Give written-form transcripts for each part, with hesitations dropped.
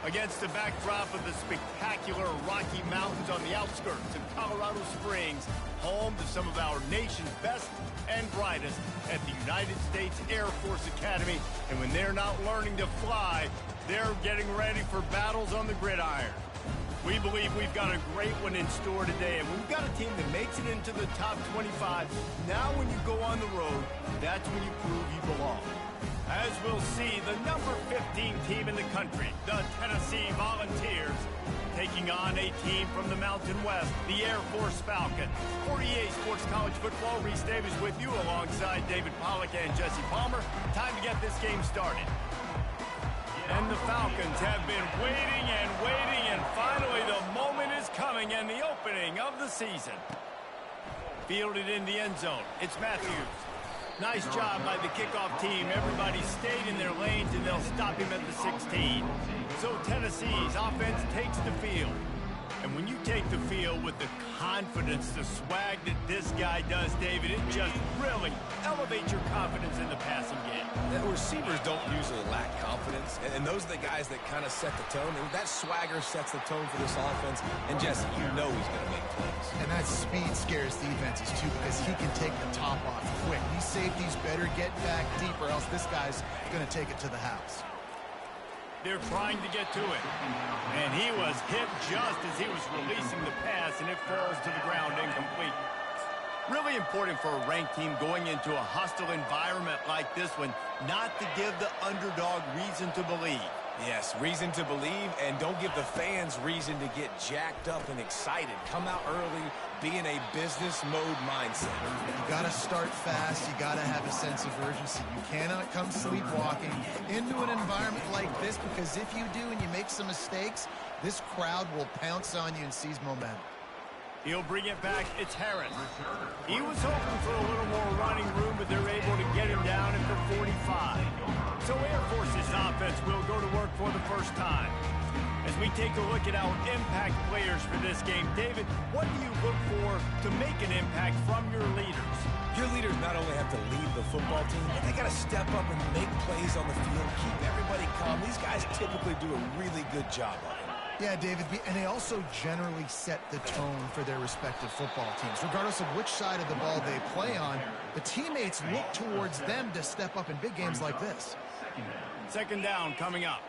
Against the backdrop of the spectacular Rocky Mountains on the outskirts of Colorado Springs, home to some of our nation's best and brightest at the United States Air Force Academy. And when they're not learning to fly, they're getting ready for battles on the gridiron. We believe we've got a great one in store today, and we've got a team that makes it into the top 25. Now when you go on the road, that's when you prove you belong. As we'll see, the number 15 team in the country, the Tennessee Volunteers, taking on a team from the Mountain West, the Air Force Falcons. 48 Sports College Football, Reese Davis with you alongside David Pollack and Jesse Palmer. Time to get this game started. And the Falcons have been waiting, and finally the moment is coming and the opening of the season. Fielded in the end zone, it's Matthews. Nice job by the kickoff team. Everybody stayed in their lanes, and they'll stop him at the 16. So Tennessee's offense takes the field. And when you take the field with the confidence, the swag that this guy does, David, it just really elevates your confidence in the passing game. The receivers don't usually lack confidence, and those are the guys that kind of set the tone. And that swagger sets the tone for this offense. And Jesse, you know he's going to make plays. And that speed scares defenses, too, because he can take the top off quick. These safeties better get back deep, or else this guy's going to take it to the house. They're trying to get to it. And he was hit just as he was releasing the pass, and it falls to the ground incomplete. Really important for a ranked team going into a hostile environment like this one, not to give the underdog reason to believe. Yes, reason to believe, and don't give the fans reason to get jacked up and excited. Come out early, be in a business mode mindset. You got to start fast. You got to have a sense of urgency. You cannot come sleepwalking into an environment like this, because if you do and you make some mistakes, this crowd will pounce on you and seize momentum. He'll bring it back. It's Harris. He was hoping for a little more running room, but they're able to get him down at the 45. So Air Force's offense will go to work for the first time. As we take a look at our impact players for this game, David, what do you look for to make an impact from your leaders? Your leaders not only have to lead the football team, but they got to step up and make plays on the field, keep everybody calm. These guys typically do a really good job on it. Yeah, David, and they also generally set the tone for their respective football teams. Regardless of which side of the ball they play on, the teammates look towards them to step up in big games like this. Second down coming up.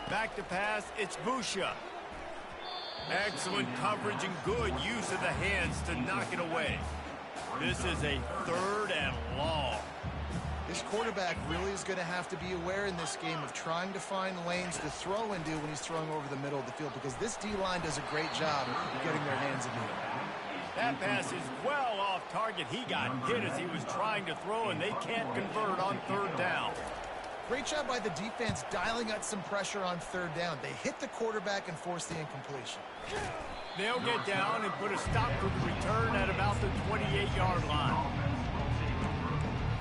Back to pass, it's Busha. Excellent coverage and good use of the hands to knock it away. This is a third and long. This quarterback really is going to have to be aware in this game of trying to find lanes to throw into when he's throwing over the middle of the field, because this D-line does a great job of getting their hands into it. That pass is well off target. He got hit as he was trying to throw, and they can't convert on third down. Great job by the defense dialing out some pressure on third down. They hit the quarterback and forced the incompletion. They'll get down and put a stop to the return at about the 28-yard line.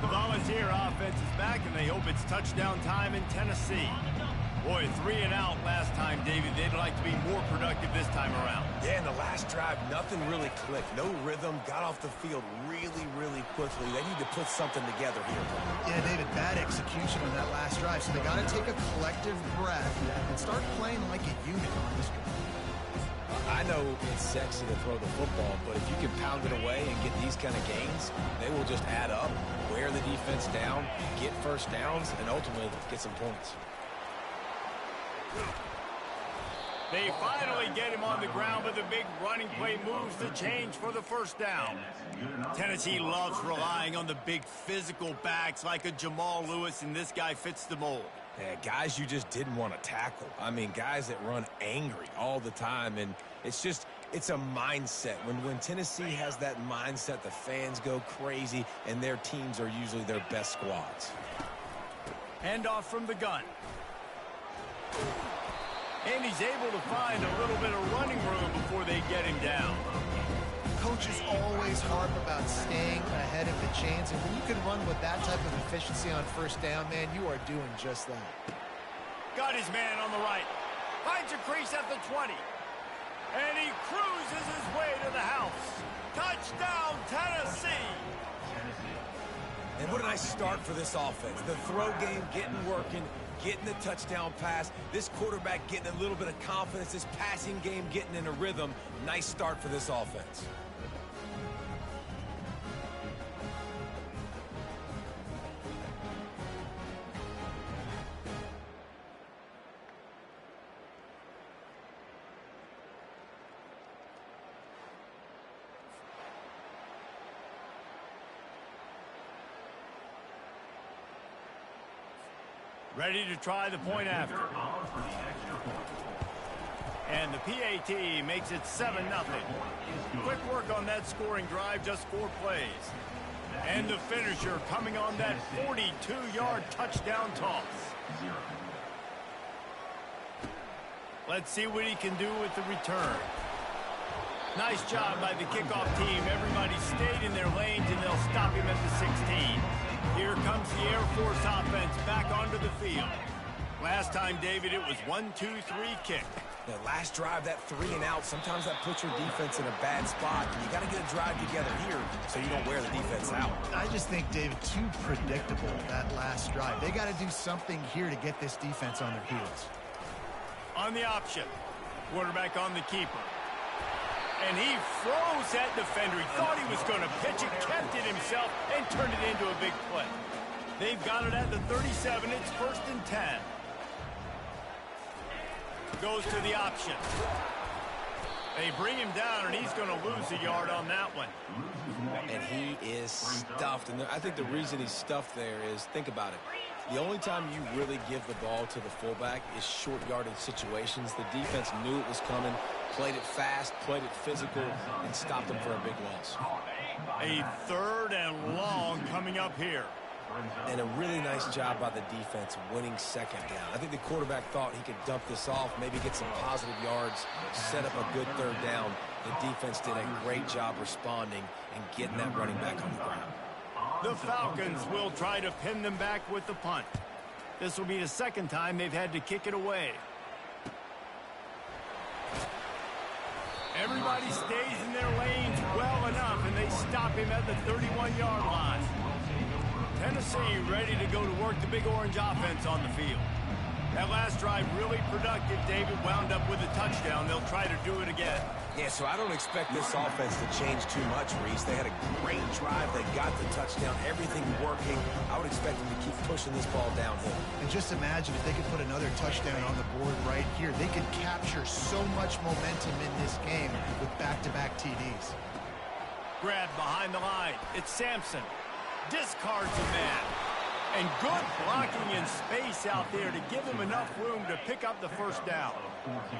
The Volunteer offense is back, and they hope it's touchdown time in Tennessee. Boy, 3 and out last time, David. They'd like to be more productive this time around. Yeah, in the last drive, nothing really clicked. No rhythm, got off the field really, really quickly. They need to put something together here. Yeah, David, bad execution on that last drive, so they got to take a collective breath and start playing like a unit on this drive. I know it's sexy to throw the football, but if you can pound it away and get these kind of gains, they will just add up, wear the defense down, get first downs, and ultimately get some points. They finally get him on the ground, but the big running play moves the change for the first down. Tennessee loves relying on the big physical backs like a Jamal Lewis, and this guy fits the mold. Yeah, guys you just didn't want to tackle. I mean, guys that run angry all the time, and it's a mindset. When Tennessee has that mindset, the fans go crazy, and their teams are usually their best squads. Handoff from the gun. And he's able to find a little bit of running room before they get him down. Coaches always harp about staying ahead of the chains, and when you can run with that type of efficiency on first down, man, you are doing just that. Got his man on the right. Finds a crease at the 20. And he cruises his way to the house. Touchdown, Tennessee! And what a nice start for this offense. The throw game getting working, getting the touchdown pass. This quarterback getting a little bit of confidence. This passing game getting in a rhythm. Nice start for this offense. Ready to try the point after. And the PAT makes it 7-0. Quick work on that scoring drive, just 4 plays. And the finisher coming on that 42-yard touchdown toss. Let's see what he can do with the return. Nice job by the kickoff team. Everybody stayed in their lanes, and they'll stop him at the 16. Here comes the Air Force offense back onto the field. Last time, David, it was 1-2-3 kick. The last drive, that 3 and out, sometimes that puts your defense in a bad spot. You got to get a drive together here so you don't wear the defense out. I just think, David, too predictable, that last drive. They got to do something here to get this defense on their heels. On the option, quarterback on the keeper. And he froze that defender. He thought he was going to pitch it, kept it himself, and turned it into a big play. They've got it at the 37. It's 1st and 10. Goes to the option. They bring him down, and he's going to lose a yard on that one. And he is stuffed. And I think the reason he's stuffed there is, think about it. The only time you really give the ball to the fullback is short yardage situations. The defense knew it was coming, played it fast, played it physical, and stopped him for a big loss. A 3rd and long coming up here. And a really nice job by the defense winning 2nd down. I think the quarterback thought he could dump this off, maybe get some positive yards, set up a good 3rd down. The defense did a great job responding and getting that running back on the ground. The Falcons will try to pin them back with the punt. This will be the 2nd time they've had to kick it away. Everybody stays in their lanes well enough, and they stop him at the 31-yard line. Tennessee ready to go to work the Big Orange offense on the field. That last drive really productive. David wound up with a touchdown. They'll try to do it again. Yeah, so I don't expect this offense to change too much, Reese. They had a great drive. They got the touchdown. Everything working. I would expect them to keep pushing this ball downhill. And just imagine if they could put another touchdown on the board right here. They could capture so much momentum in this game with back-to-back TDs. Grab behind the line. It's Sampson. Discards a man. And good blocking in space out there to give him enough room to pick up the 1st down.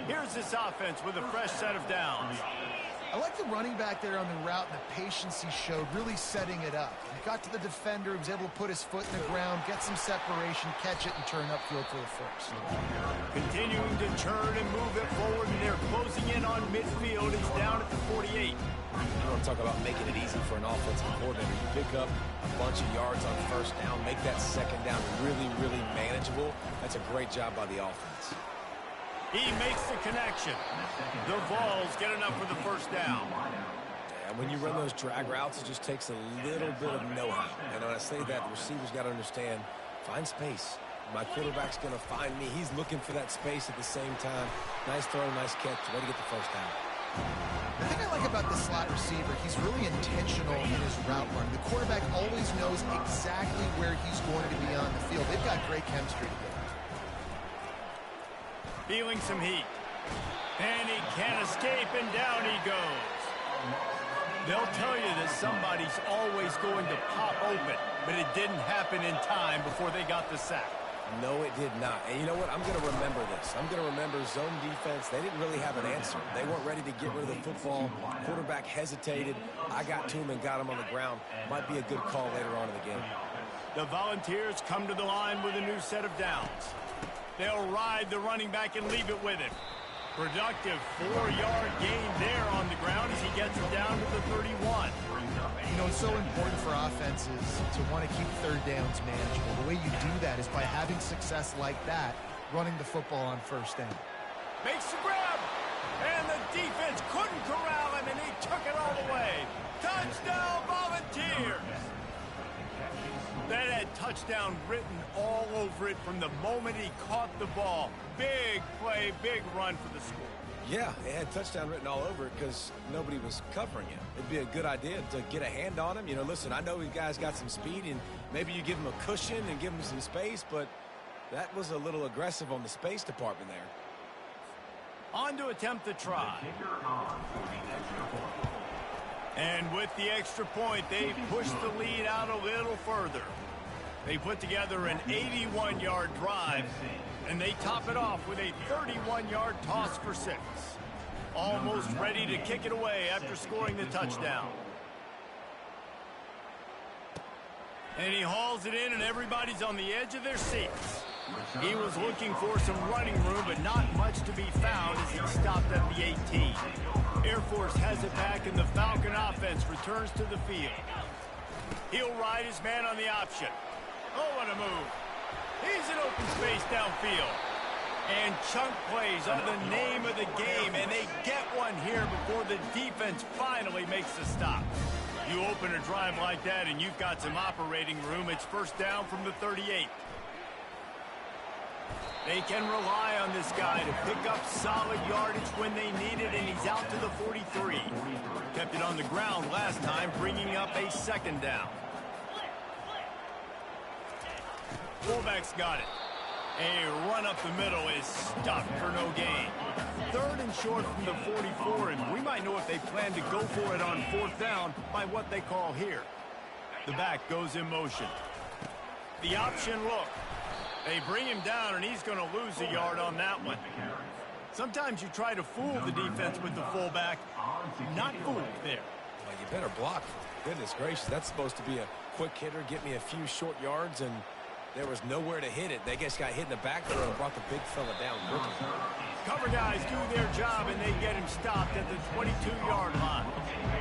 Here's this offense with a fresh set of downs. I like the running back there on the route and the patience he showed, really setting it up. He got to the defender, he was able to put his foot in the ground, get some separation, catch it, and turn upfield for the 1st. Continuing to turn and move it forward, and they're closing in on midfield. It's down at the 48. You want to talk about making it easy for an offensive coordinator. You pick up a bunch of yards on 1st down, make that 2nd down really, really manageable. That's a great job by the offense. He makes the connection. The Vols get enough for the 1st down. And when you run those drag routes, it just takes a little bit of know-how. And when I say that, the receivers got to understand, find space. My quarterback's going to find me. He's looking for that space at the same time. Nice throw, nice catch. Way to get the 1st down. The thing I like about this slot receiver, he's really intentional in his route run. The quarterback always knows exactly where he's going to be on the field. They've got great chemistry together. Feeling some heat. And he can't escape, and down he goes. They'll tell you that somebody's always going to pop open, but it didn't happen in time before they got the sack. No, it did not. And you know what? I'm going to remember this. I'm going to remember zone defense. They didn't really have an answer. They weren't ready to get rid of the football. Quarterback hesitated. I got to him and got him on the ground. Might be a good call later on in the game. The Volunteers come to the line with a new set of downs. They'll ride the running back and leave it with him. Productive 4-yard gain there on the ground as he gets it down to the 31. You know, it's so important for offenses to want to keep 3rd downs manageable. The way you do that is by having success like that, running the football on 1st down. Makes the grab, and the defense couldn't corral him, and he took it all the way. Touchdown, Volunteers! touchdown written all over it from the moment he caught the ball. Big play, big run for the score. Yeah, it had touchdown written all over it because nobody was covering him. It'd be a good idea to get a hand on him. You know, listen, I know you guys got some speed, and maybe you give him a cushion and give him some space, but that was a little aggressive on the space department there. On to attempt the try. And with the extra point, they push the lead out a little further. They put together an 81-yard drive, and they top it off with a 31-yard toss for 6. Almost ready to kick it away after scoring the touchdown. And he hauls it in, and everybody's on the edge of their seats. He was looking for some running room, but not much to be found as he stopped at the 18. Air Force has it back, and the Falcon offense returns to the field. He'll ride his man on the option. Oh, what a move. He's in open space downfield. And chunk plays are the name of the game, and they get one here before the defense finally makes the stop. You open a drive like that, and you've got some operating room. It's first down from the 38. They can rely on this guy to pick up solid yardage when they need it, and he's out to the 43. Kept it on the ground last time, bringing up a second down. Fullback's got it. A run up the middle is stopped for no gain. 3rd and short from the 44, and we might know if they plan to go for it on 4th down by what they call here. The back goes in motion. The option look. They bring him down, and he's going to lose a yard on that one. Sometimes you try to fool the defense with the fullback. Not fooled there. Well, you better block. Goodness gracious, that's supposed to be a quick hitter, get me a few short yards, and there was nowhere to hit it. They just got hit in the back and brought the big fella down quickly. Cover guys do their job, and they get him stopped at the 22-yard line.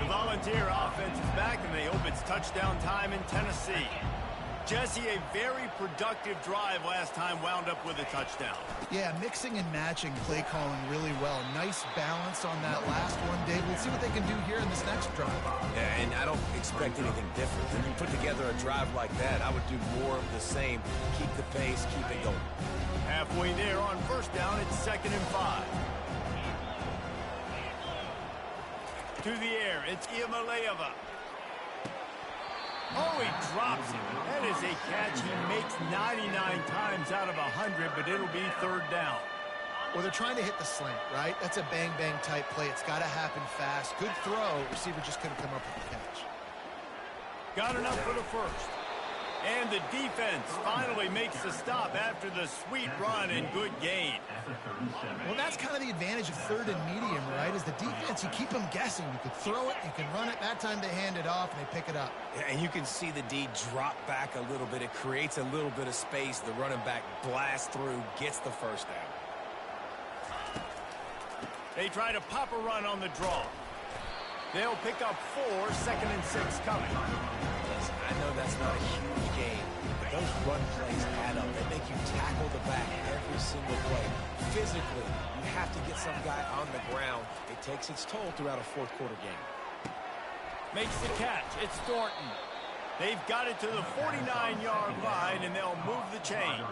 The Volunteer offense is back, and they hope it's touchdown time in Tennessee. Jesse, a very productive drive last time, wound up with a touchdown. Yeah, mixing and matching play calling really well. Nice balance on that last one, Dave. We'll see what they can do here in this next drive. Yeah, and I don't expect anything different. When you put together a drive like that, I would do more of the same. Keep the pace, keep it going. Halfway there on first down, it's 2nd and 5. To the air, it's Iamaleava. Oh, he drops it. That is a catch he makes 99 times out of 100, but it'll be 3rd down. Well, they're trying to hit the slant, right? That's a bang-bang type play. It's got to happen fast. Good throw. Receiver just couldn't come up with the catch. Got enough for the first. And the defense finally makes the stop after the sweet run and good gain. Well, that's kind of the advantage of 3rd and medium, right? Is the defense, you keep them guessing. You can throw it, you can run it. That time they hand it off and they pick it up. Yeah, and you can see the D drop back a little bit. It creates a little bit of space. The running back blasts through, gets the first down. They try to pop a run on the draw. They'll pick up 4, 2nd and 6 coming. Listen, I know that's not a huge game, but those run plays add up. They make you tackle the back every single play. Physically, you have to get some guy on the ground. It takes its toll throughout a 4th quarter game. Makes the catch. It's Thornton. They've got it to the 49-yard line, and they'll move the chains.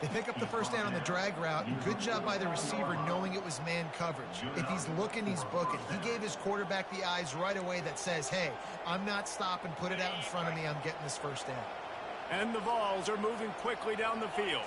They pick up the first down on the drag route. Good job by the receiver knowing it was man coverage. If he's looking, he's booking. He gave his quarterback the eyes right away that says, hey, I'm not stopping. Put it out in front of me. I'm getting this first down. And the Vols are moving quickly down the field.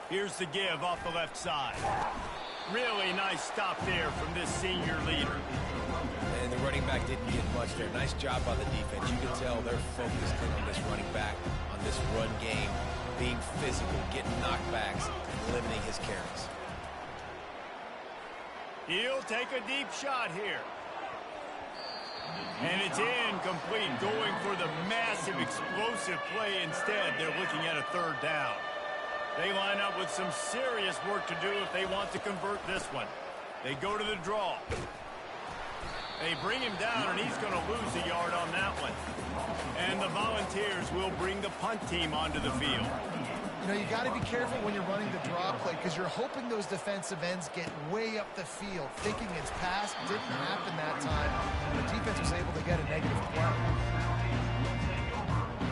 Here's the give off the left side. Really nice stop there from this senior leader. And the running back didn't get much there. Nice job by the defense. You can tell they're focused in on this running back, on this run game, being physical, getting knockbacks, and limiting his carries. He'll take a deep shot here. And it's incomplete, going for the massive explosive play instead. They're looking at a 3rd down. They line up with some serious work to do if they want to convert this one. They go to the draw. They bring him down, and he's going to lose a yard on that one. And the Volunteers will bring the punt team onto the field. You know, you got to be careful when you're running the draw play because you're hoping those defensive ends get way up the field, thinking it's pass. Didn't happen that time. The defense was able to get a negative play.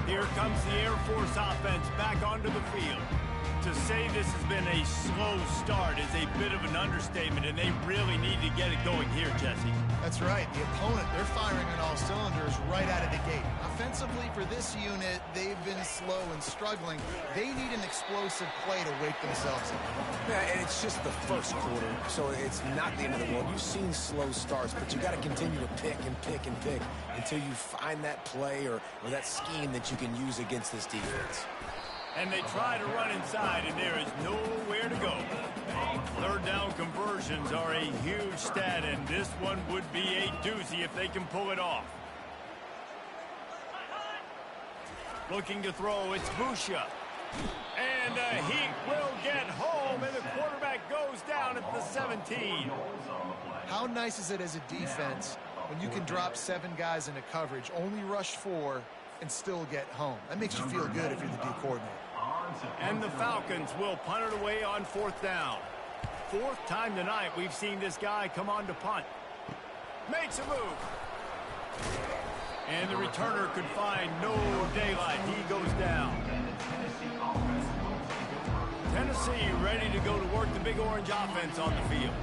Here comes the Air Force offense back onto the field. To say this has been a slow start is a bit of an understatement, and they really need to get it going here, Jesse. That's right. The opponent, they're firing on all cylinders right out of the gate. Offensively, for this unit, they've been slow and struggling. They need an explosive play to wake themselves up. Yeah, and it's just the first quarter, so it's not the end of the world. You've seen slow starts, but you got to continue to pick and pick and pick until you find that play or that scheme that you can use against this defense. And they try to run inside, and there is nowhere to go. Third down conversions are a huge stat, and this one would be a doozy if they can pull it off. Looking to throw, it's Busha. And he will get home, and the quarterback goes down at the 17. How nice is it as a defense when you can drop 7 guys into coverage, only rush 4, and still get home? That makes you feel good if you're the D coordinator. And the Falcons will punt it away on 4th down. 4th time tonight we've seen this guy come on to punt. Makes a move. And the returner could find no daylight. He goes down. Tennessee ready to go to work the Big Orange offense on the field.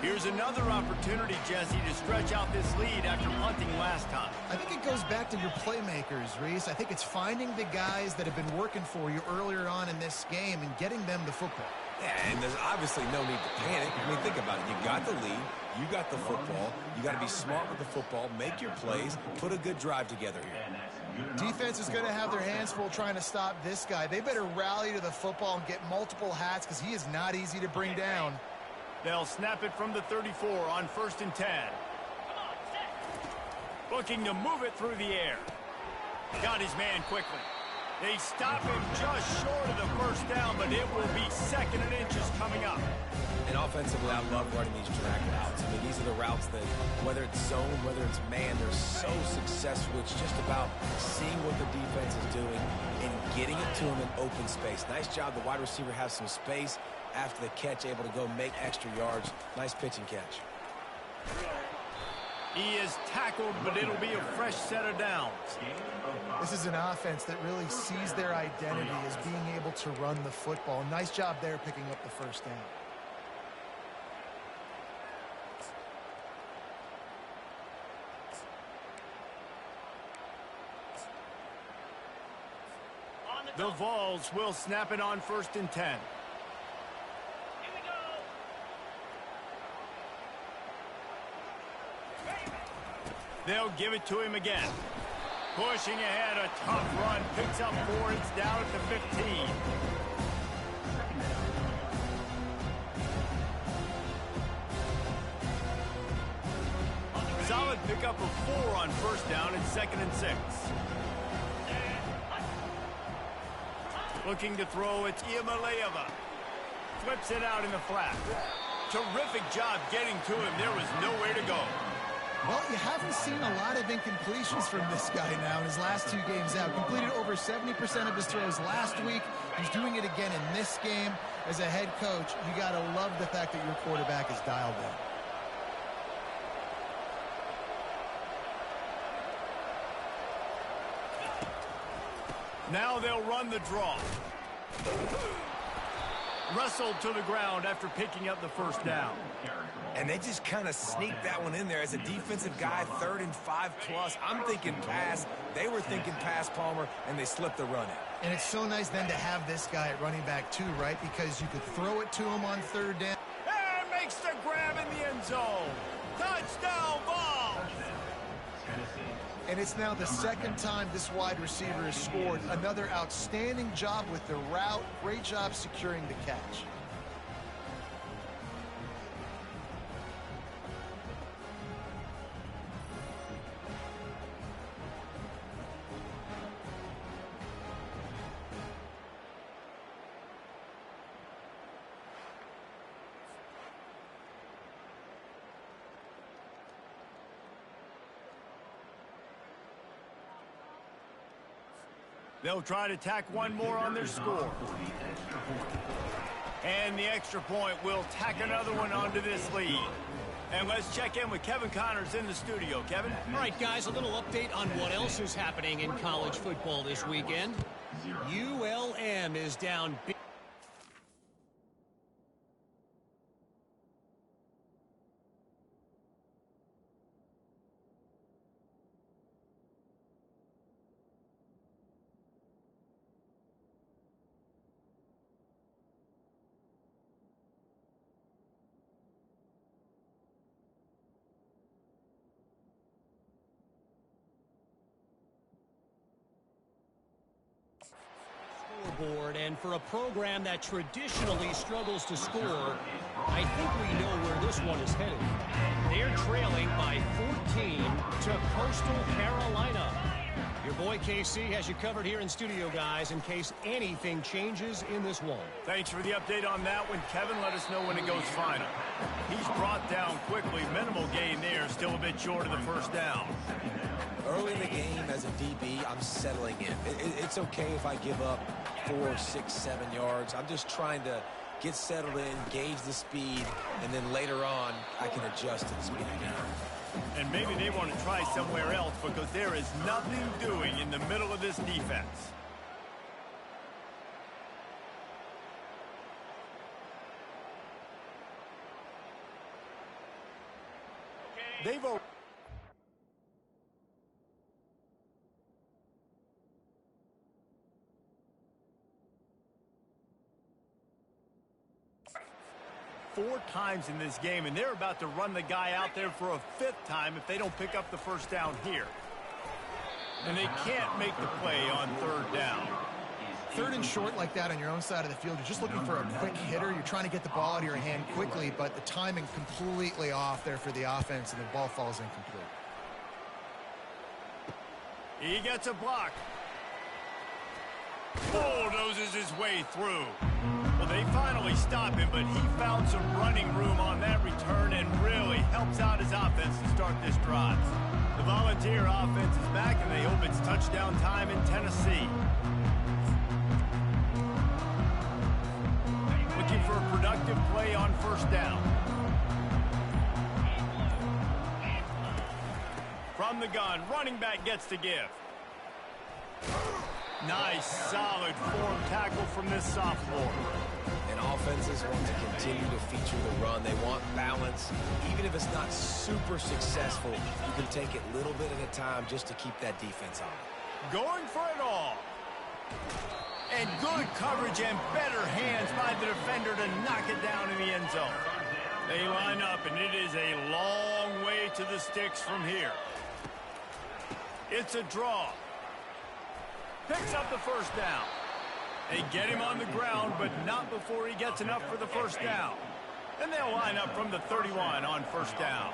Here's another opportunity, Jesse, to stretch out this lead after punting last time. I think it goes back to your playmakers, Reese. I think it's finding the guys that have been working for you earlier on in this game and getting them the football. Yeah, and there's obviously no need to panic. I mean, think about it. You got the lead. You got the football. You got to be smart with the football, make your plays, put a good drive together here. Defense is going to have their hands full trying to stop this guy. They better rally to the football and get multiple hats because he is not easy to bring down. They'll snap it from the 34 on 1st and 10. Looking to move it through the air. Got his man quickly. They stop him just short of the 1st down, but it will be 2nd and inches coming up. And offensively, I love running these drag routes. I mean, these are the routes that, whether it's zone, whether it's man, they're so successful. It's just about seeing what the defense is doing and getting it to them in open space. Nice job. The wide receiver has some space after the catch, able to go make extra yards. Nice pitch and catch. He is tackled, but it'll be a fresh set of downs. This is an offense that really sees their identity as being able to run the football. Nice job there picking up the 1st down. The Vols will snap it on 1st and 10. They'll give it to him again. Pushing ahead, a tough run. Picks up 4. It's down at the 15. Solid pickup of 4 on 1st down and 2nd and 6. Looking to throw, it's Iamaleava. Flips it out in the flat. Terrific job getting to him. There was nowhere to go. Well, you haven't seen a lot of incompletions from this guy now in his last 2 games out. Completed over 70% of his throws last week. He's doing it again in this game. As a head coach, you got to love the fact that your quarterback is dialed in. Now they'll run the draw. Wrestled to the ground after picking up the 1st down. And they just kind of sneaked that one in there. As a defensive guy, 3rd and 5+. I'm thinking pass. They were thinking pass, Palmer, and they slipped the run in. And it's so nice then to have this guy at running back too, right? Because you could throw it to him on 3rd down. And makes the grab in the end zone. Touchdown, Vols! And it's now the 2nd time this wide receiver has scored. Another outstanding job with the route. Great job securing the catch. They'll try to tack one more on their score. And the extra point will tack another one onto this lead. And let's check in with Kevin Connors in the studio. Kevin? All right, guys, a little update on what else is happening in college football this weekend. ULM is down big. Board, and for a program that traditionally struggles to score, I think we know where this one is headed. They're trailing by 14 to Coastal Carolina. Your boy KC has you covered here in studio, guys, in case anything changes in this one. Thanks for the update on that one, Kevin. Let us know when it goes final. He's brought down quickly. Minimal gain there, still a bit short of the first down. Early in the game, as a DB, I'm settling in. It's okay if I give up 4, 6, 7 yards. I'm just trying to get settled in, gauge the speed, and then later on, I can adjust to the speed again. And maybe they want to try somewhere else because there is nothing doing in the middle of this defense. They've 4 times in this game, and they're about to run the guy out there for a 5th time if they don't pick up the first down here. And they can't make the play on 3rd down. 3rd and short like that on your own side of the field, you're just looking for a quick hitter. You're trying to get the ball out of your hand quickly, but the timing completely off there for the offense, and the ball falls incomplete. He gets a block. Bulldozes his way through. Well, they finally stop him, but he found some running room on that return and really helps out his offense to start this drive. The Volunteer offense is back, and they hope it's touchdown time in Tennessee. Looking for a productive play on 1st down. From the gun, running back gets to give. Nice, solid form tackle from this sophomore. And offenses want to continue to feature the run. They want balance. Even if it's not super successful, you can take it a little bit at a time just to keep that defense on. Going for it all. And good coverage and better hands by the defender to knock it down in the end zone. They line up, and it is a long way to the sticks from here. It's a draw. Picks up the first down. They get him on the ground, but not before he gets enough for the first down. And they'll line up from the 31 on 1st down.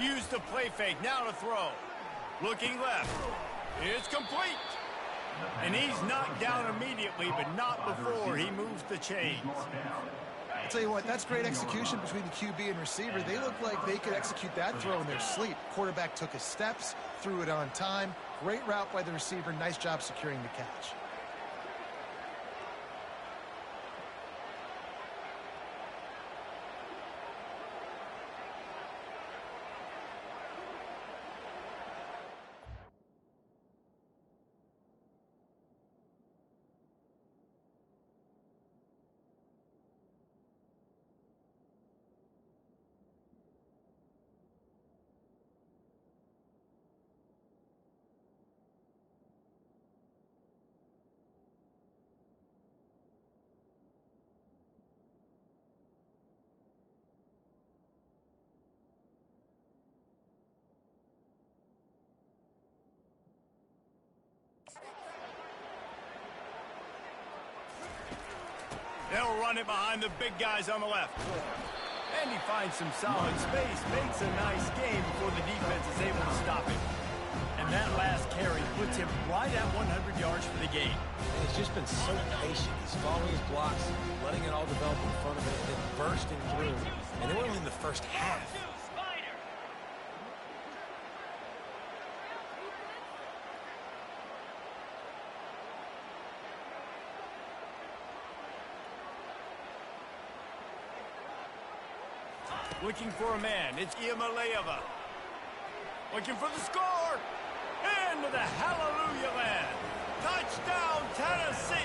Use the play fake, now to throw. Looking left. It's complete. And he's knocked down immediately, but not before he moves the chains. I'll tell you what, that's great execution between the QB and receiver. They look like they could execute that throw in their sleep. Quarterback took his steps, threw it on time. Great route by the receiver. Nice job securing the catch. They'll run it behind the big guys on the left. And he finds some solid space, makes a nice game before the defense is able to stop him. And that last carry puts him him right at 100 yards for the game. And he's just been so patient. He's following his blocks, letting it all develop in front of him, and then bursting through. And they were only in the first half. Looking for a man. It's Iamaleava. Looking for the score. Into the hallelujah land. Touchdown, Tennessee.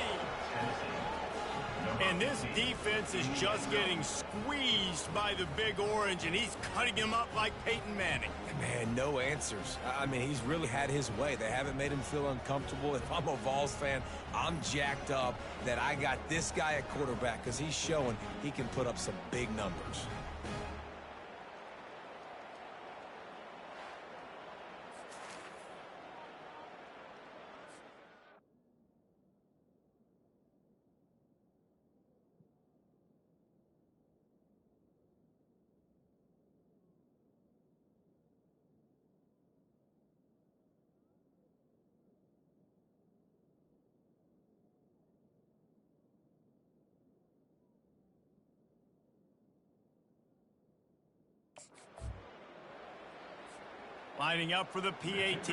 And this defense is just getting squeezed by the Big Orange, and he's cutting him up like Peyton Manning. Man, no answers. I mean, he's really had his way. They haven't made him feel uncomfortable. If I'm a Vols fan, I'm jacked up that I got this guy at quarterback because he's showing he can put up some big numbers. Lining up for the PAT.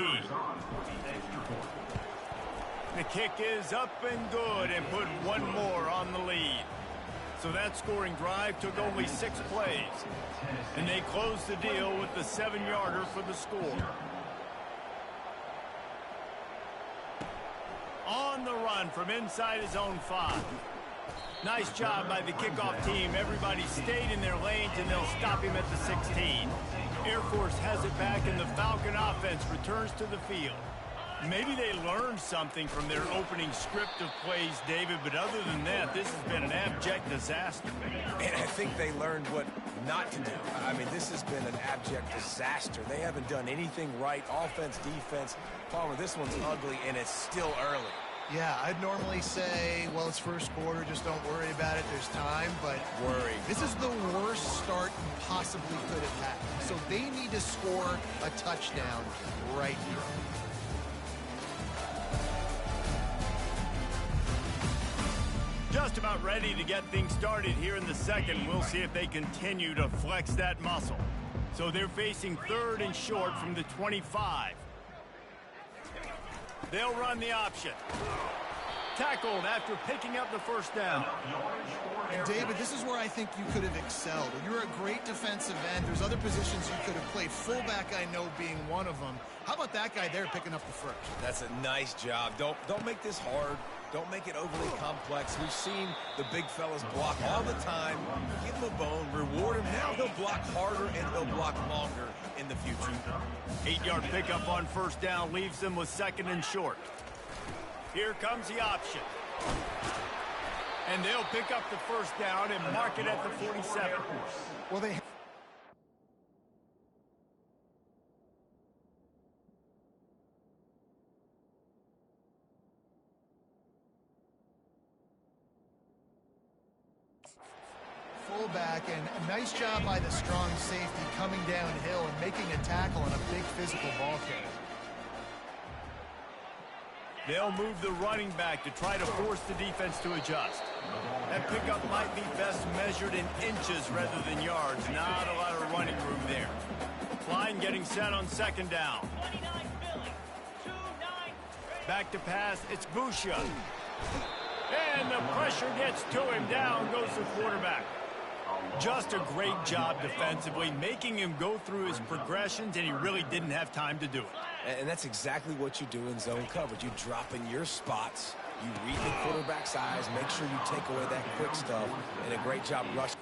The kick is up and good and put one more on the lead. So that scoring drive took only 6 plays. And they closed the deal with the 7-yarder for the score. On the run from inside his own 5. Nice job by the kickoff team. Everybody stayed in their lanes, and they'll stop him at the 16. Air Force has it back, and the Falcon offense returns to the field. Maybe they learned something from their opening script of plays, David, but other than that, this has been an abject disaster. And I think they learned what not to do. I mean, this has been an abject disaster. They haven't done anything right, offense, defense. Palmer, this one's ugly, and it's still early. Yeah, I'd normally say, well, it's first quarter, just don't worry about it, there's time, but Worry. this is the worst start you possibly could have had. So they need to score a touchdown right here. Just about ready to get things started here in the second. We'll see if they continue to flex that muscle. So they're facing 3rd and short from the 25. They'll run the option. Tackled after picking up the first down. And David, this is where I think you could have excelled. You're a great defensive end. There's other positions you could have played. Fullback, I know, being one of them. How about that guy there picking up the first? That's a nice job. Don't make this hard. Don't make it overly complex. We've seen the big fellas block all the time. Give him a bone, reward him. Now he'll block harder and he'll block longer in the future. 8-yard pickup on first down leaves them with 2nd and short. Here comes the option. And they'll pick up the first down and mark it at the 47. Well, they... fullback, and a nice job by the strong safety coming downhill and making a tackle on a big physical ball carrier. They'll move the running back to try to force the defense to adjust. That pickup might be best measured in inches rather than yards. Not a lot of running room there. Line getting set on 2nd down. Back to pass, it's Busha. And the pressure gets to him. Down goes the quarterback. Just a great job defensively, making him go through his progressions, and he really didn't have time to do it. And that's exactly what you do in zone coverage. You drop in your spots, you read the quarterback's eyes, make sure you take away that quick stuff, and a great job rushing.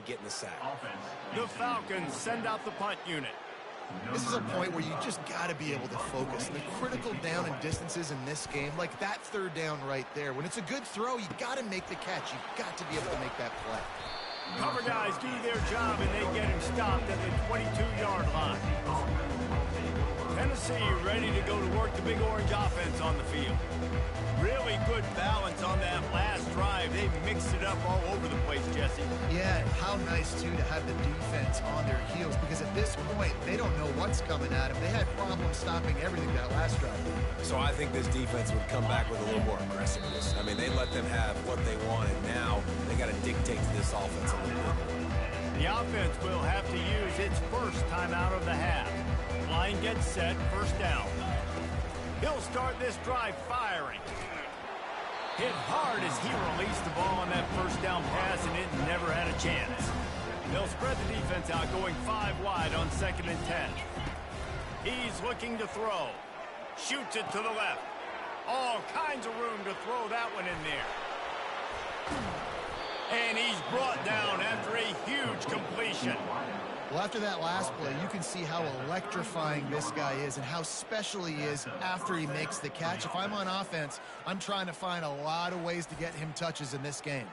getting the sack. The Falcons send out the punt unit. This is a point where you just got to be able to focus. The critical down and distances in this game, like that third down right there. When it's a good throw, you got to make the catch. You've got to be able to make that play. Cover guys do their job, and they get him stopped at the 22-yard line. Tennessee ready to go to work the Big Orange offense on the field. Really good balance on that last drive. They mixed it up all over the place, Jesse. Yeah, how nice, too, to have the defense on their heels, because at this point, they don't know what's coming at them. They had problems stopping everything that last drive. So I think this defense would come back with a little more aggressiveness. I mean, they let them have what they wanted. Now they got to dictate to this offense a little bit. The offense will have to use its first timeout of the half. Line gets set, first down. He'll start this drive firing. Hit hard as he released the ball on that first down pass, and it never had a chance. They'll spread the defense out, going 5 wide on 2nd and 10. He's looking to throw. Shoots it to the left. All kinds of room to throw that one in there. And he's brought down after a huge completion. Well, after that last play, you can see how electrifying this guy is and how special he is after he makes the catch. If I'm on offense, I'm trying to find a lot of ways to get him touches in this game.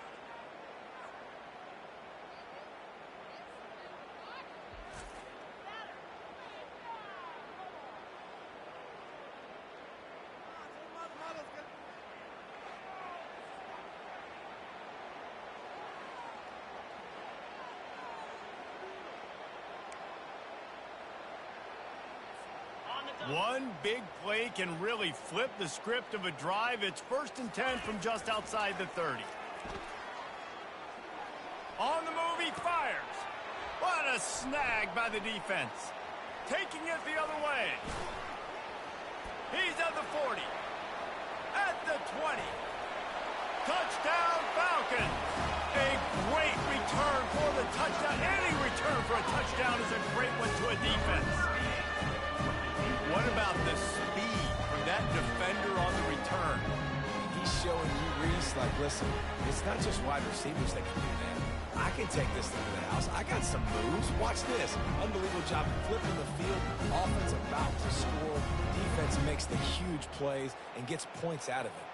One big play can really flip the script of a drive. It's 1st and 10 from just outside the 30. On the move, he fires. What a snag by the defense. Taking it the other way. He's at the 40. At the 20. Touchdown, Falcons. A great return for the touchdown. Any return for a touchdown is a great one to a defense. What about the speed from that defender on the return? He's showing you, Reese, like, listen, it's not just wide receivers that can do that. I can take this thing to the house. I got some moves. Watch this. Unbelievable job flipping the field. Offense about to score. Defense makes the huge plays and gets points out of it.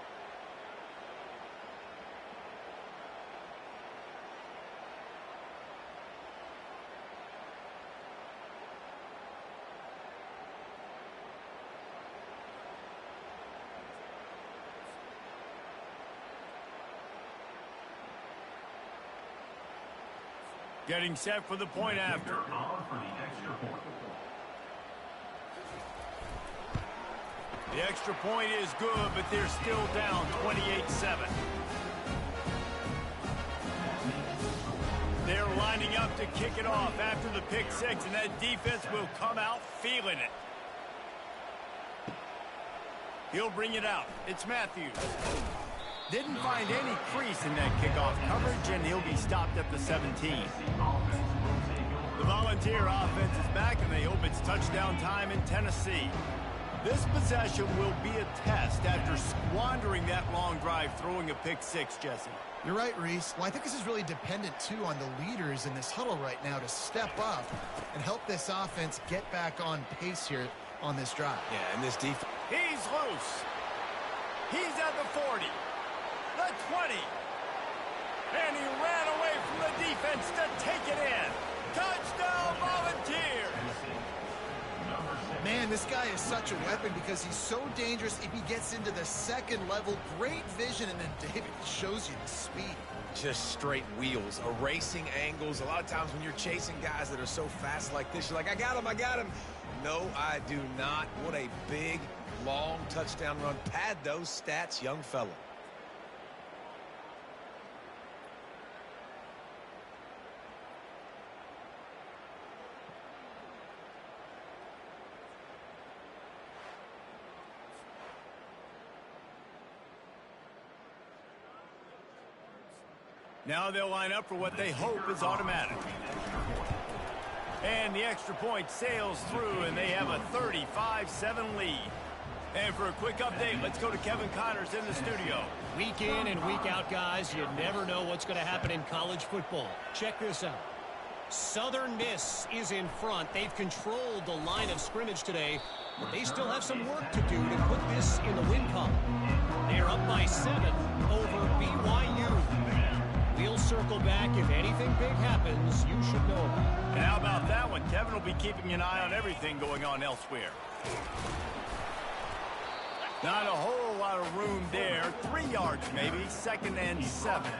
Getting set for the point after. The extra point is good, but they're still down 28-7. They're lining up to kick it off after the pick six, and that defense will come out feeling it. He'll bring it out. It's Matthews. Didn't find any crease in that kickoff coverage, and he'll be stopped at the 17. The Volunteer offense is back, and they hope it's touchdown time in Tennessee. This possession will be a test after squandering that long drive, throwing a pick six, Jesse. You're right, Reese. Well, I think this is really dependent, too, on the leaders in this huddle right now to step up and help this offense get back on pace here on this drive. Yeah, and this defense. He's loose. He's at the 40. The 20. And he ran away from the defense to take it in. Touchdown, Volunteers. Man, this guy is such a weapon because he's so dangerous if he gets into the second level. Great vision, and then David shows you the speed. Just straight wheels, erasing angles. A lot of times when you're chasing guys that are so fast like this, you're like, I got him, I got him. No, I do not. What a big, long touchdown run. Pad those stats, young fella. Now they'll line up for what they hope is automatic. And the extra point sails through, and they have a 35-7 lead. And for a quick update, let's go to Kevin Connors in the studio. Week in and week out, guys, you never know what's going to happen in college football. Check this out. Southern Miss is in front. They've controlled the line of scrimmage today, but they still have some work to do to put this in the win column. They're up by 7 over BYU. We'll circle back. If anything big happens, you should know about it. And how about that one? Kevin will be keeping an eye on everything going on elsewhere. Not a whole lot of room there. 3 yards maybe. 2nd and 7.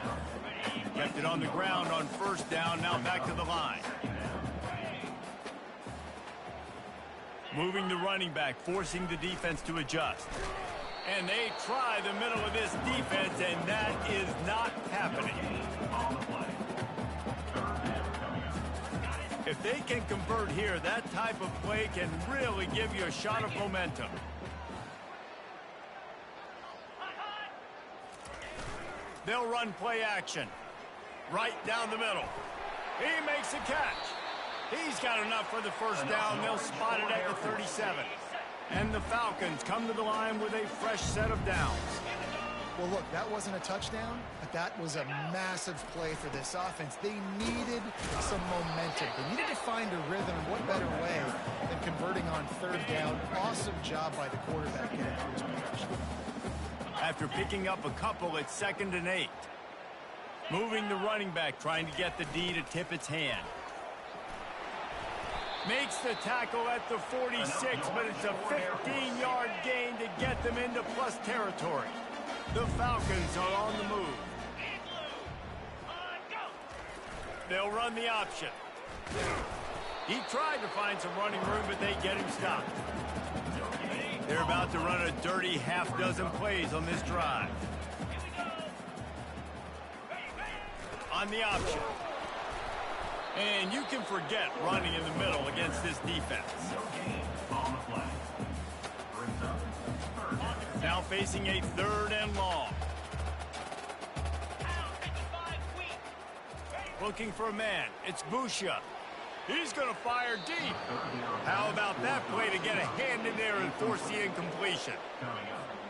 Kept it on the ground on 1st down. Now back to the line. Moving the running back, forcing the defense to adjust. And they try the middle of this defense, and that is not happening. If they can convert here, that type of play can really give you a shot of momentum. They'll run play action. Right down the middle. He makes a catch. He's got enough for the 1st down. They'll spot it at the 37. And the Falcons come to the line with a fresh set of downs. Well, look, that wasn't a touchdown, but that was a massive play for this offense. They needed some momentum. They needed to find a rhythm, and what better way than converting on 3rd down. Awesome job by the quarterback getting through his protection. After picking up a couple, it's 2nd and 8. Moving the running back, trying to get the D to tip its hand. Makes the tackle at the 46, but it's a 15-yard gain to get them into plus territory. The Falcons are on the move. They'll run the option. He tried to find some running room, but they get him stopped. They're about to run a dirty half-dozen plays on this drive. On the option. And you can forget running in the middle against this defense. Now facing a 3rd and long. Looking for a man. It's Busha. He's going to fire deep. How about that play to get a hand in there and force the incompletion?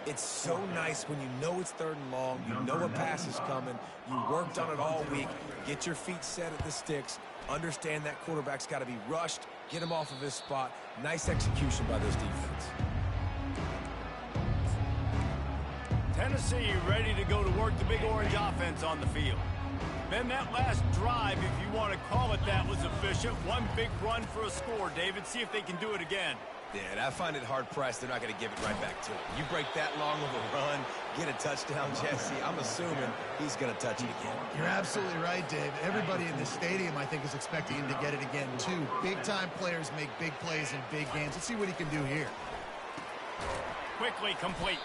It's so nice when you know it's 3rd and long, you know a pass is coming, you worked on it all week, get your feet set at the sticks, understand that quarterback's got to be rushed, get him off of his spot. Nice execution by this defense. Tennessee ready to go to work the Big Orange offense on the field. Then that last drive, if you want to call it that, was efficient. One big run for a score, David. See if they can do it again. Yeah, and I find it hard-pressed they're not going to give it right back to him. You break that long of a run, get a touchdown, Jesse, I'm assuming he's going to touch it again. You're absolutely right, Dave. Everybody in the stadium, I think, is expecting him to get it again, too. Big-time players make big plays in big games. Let's see what he can do here. Quickly complete.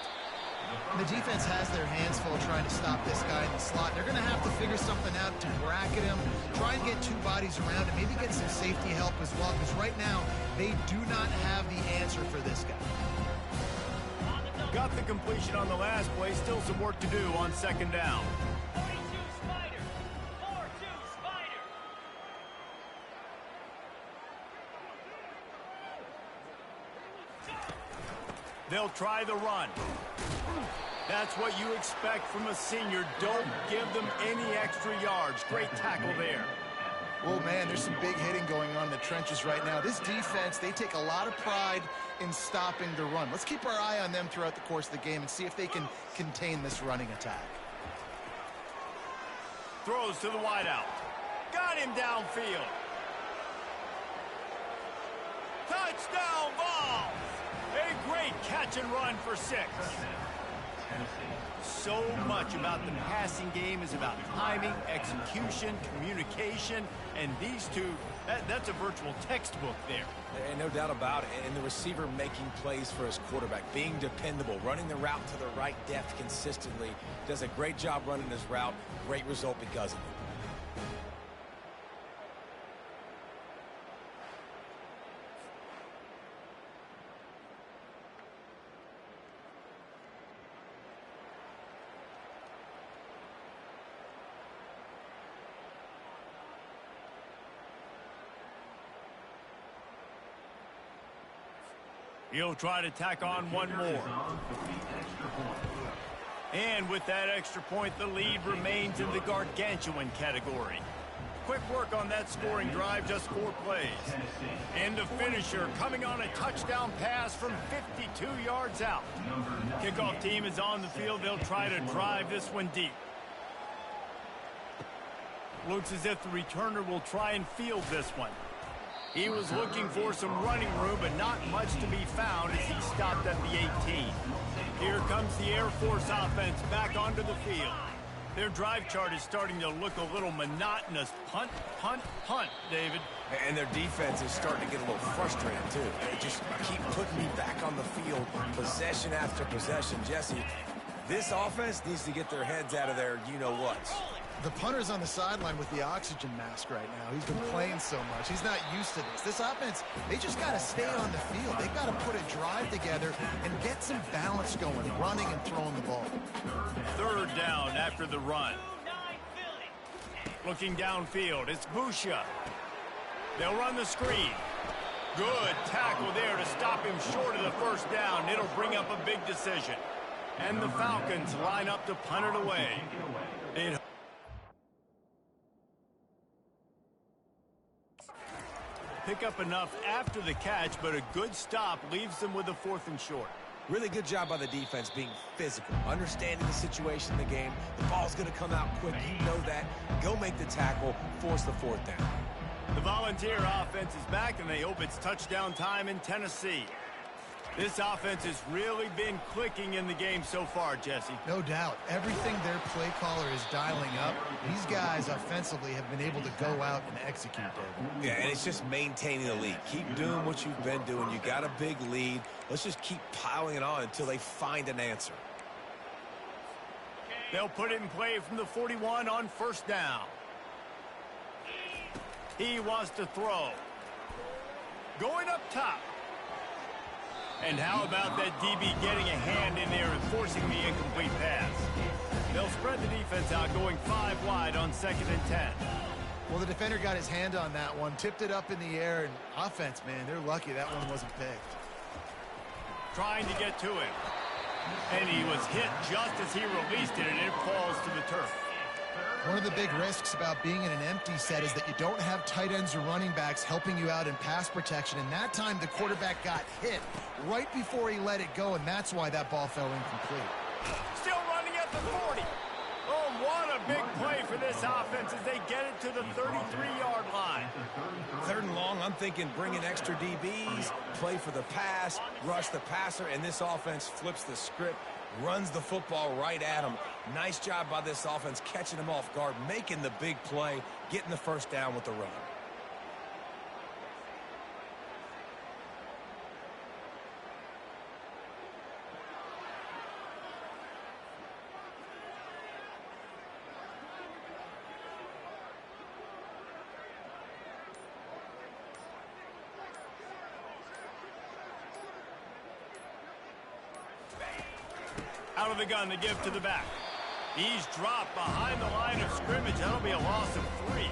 The defense has their hands full trying to stop this guy in the slot. They're going to have to figure something out to bracket him, try and get 2 bodies around him, maybe get some safety help as well, because right now they do not have the answer for this guy. Got the completion on the last play. Still some work to do on 2nd down. 42 Spider. 4-2 Spider. They'll try the run. That's what you expect from a senior. Don't give them any extra yards. Great tackle there. Well, man, there's some big hitting going on in the trenches right now. This defense, they take a lot of pride in stopping the run. Let's keep our eye on them throughout the course of the game and see if they can contain this running attack. Throws to the wideout. Got him downfield. Touchdown ball. A great catch and run for 6. So much about the passing game is about timing, execution, communication, and these two, that's a virtual textbook there. And no doubt about it. And the receiver making plays for his quarterback, being dependable, running the route to the right depth consistently. Does a great job running his route. Great result because of it. He'll try to tack on one more. And with that extra point, the lead remains in the gargantuan category. Quick work on that scoring drive, just 4 plays. And the finisher coming on a touchdown pass from 52 yards out. Kickoff team is on the field. They'll try to drive this one deep. Looks as if the returner will try and field this one. He was looking for some running room, but not much to be found as he stopped at the 18. Here comes the Air Force offense back onto the field. Their drive chart is starting to look a little monotonous. Punt, punt, punt, David. And their defense is starting to get a little frustrated, too. They just keep putting me back on the field, possession after possession. Jesse, this offense needs to get their heads out of their you-know-whats. The punter's on the sideline with the oxygen mask right now. He's been playing so much. He's not used to this. This offense, they just got to stay on the field. They got to put a drive together and get some balance going, running and throwing the ball. 3rd down after the run. Looking downfield, it's Busha. They'll run the screen. Good tackle there to stop him short of the 1st down. It'll bring up a big decision. And the Falcons line up to punt it away. Pick up enough after the catch, but a good stop leaves them with a 4th and short. Really good job by the defense being physical, understanding the situation in the game. The ball's going to come out quick. You know that. Go make the tackle, force the 4th down. The Volunteer offense is back, and they hope it's touchdown time in Tennessee. This offense has really been clicking in the game so far, Jesse. No doubt. Everything their play caller is dialing up, these guys offensively have been able to go out and execute, David. Yeah, and it's just maintaining the lead. Keep doing what you've been doing. You got a big lead. Let's just keep piling it on until they find an answer. They'll put it in play from the 41 on 1st down. He wants to throw. Going up top. And how about that DB getting a hand in there and forcing the incomplete pass? They'll spread the defense out, going 5 wide on 2nd and 10. Well, the defender got his hand on that one, tipped it up in the air, and offense, man, they're lucky that one wasn't picked. Trying to get to him. And he was hit just as he released it, and it falls to the turf. One of the big risks about being in an empty set is that you don't have tight ends or running backs helping you out in pass protection. And that time the quarterback got hit right before he let it go, and that's why that ball fell incomplete. Still running at the 40. Oh, what a big play for this offense as they get it to the 33-yard line. 3rd and long, I'm thinking bring in extra DBs, play for the pass, rush the passer, and this offense flips the script, runs the football right at him. Nice job by this offense catching him off guard, making the big play, getting the 1st down with the run. Out of the gun to give to the back. He's dropped behind the line of scrimmage. That'll be a loss of 3.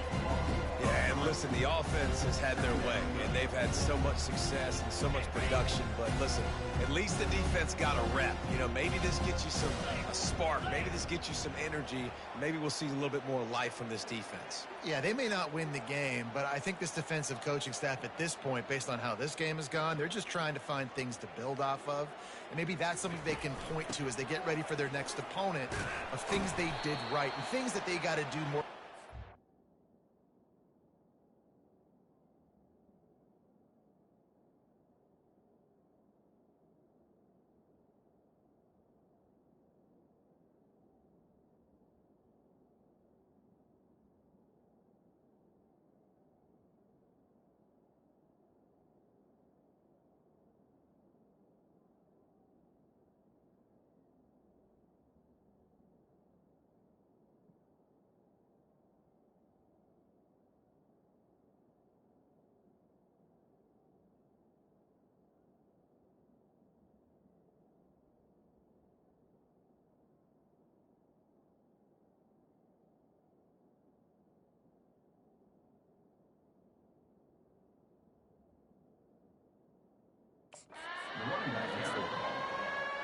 Yeah, and listen, the offense has had their way, and they've had so much success and so much production. But listen, at least the defense got a rep. You know, maybe this gets you a spark. Maybe this gets you some energy. Maybe we'll see a little bit more life from this defense. Yeah, they may not win the game, but I think this defensive coaching staff at this point, based on how this game has gone, they're just trying to find things to build off of. And maybe that's something they can point to as they get ready for their next opponent of things they did right and things that they got to do more.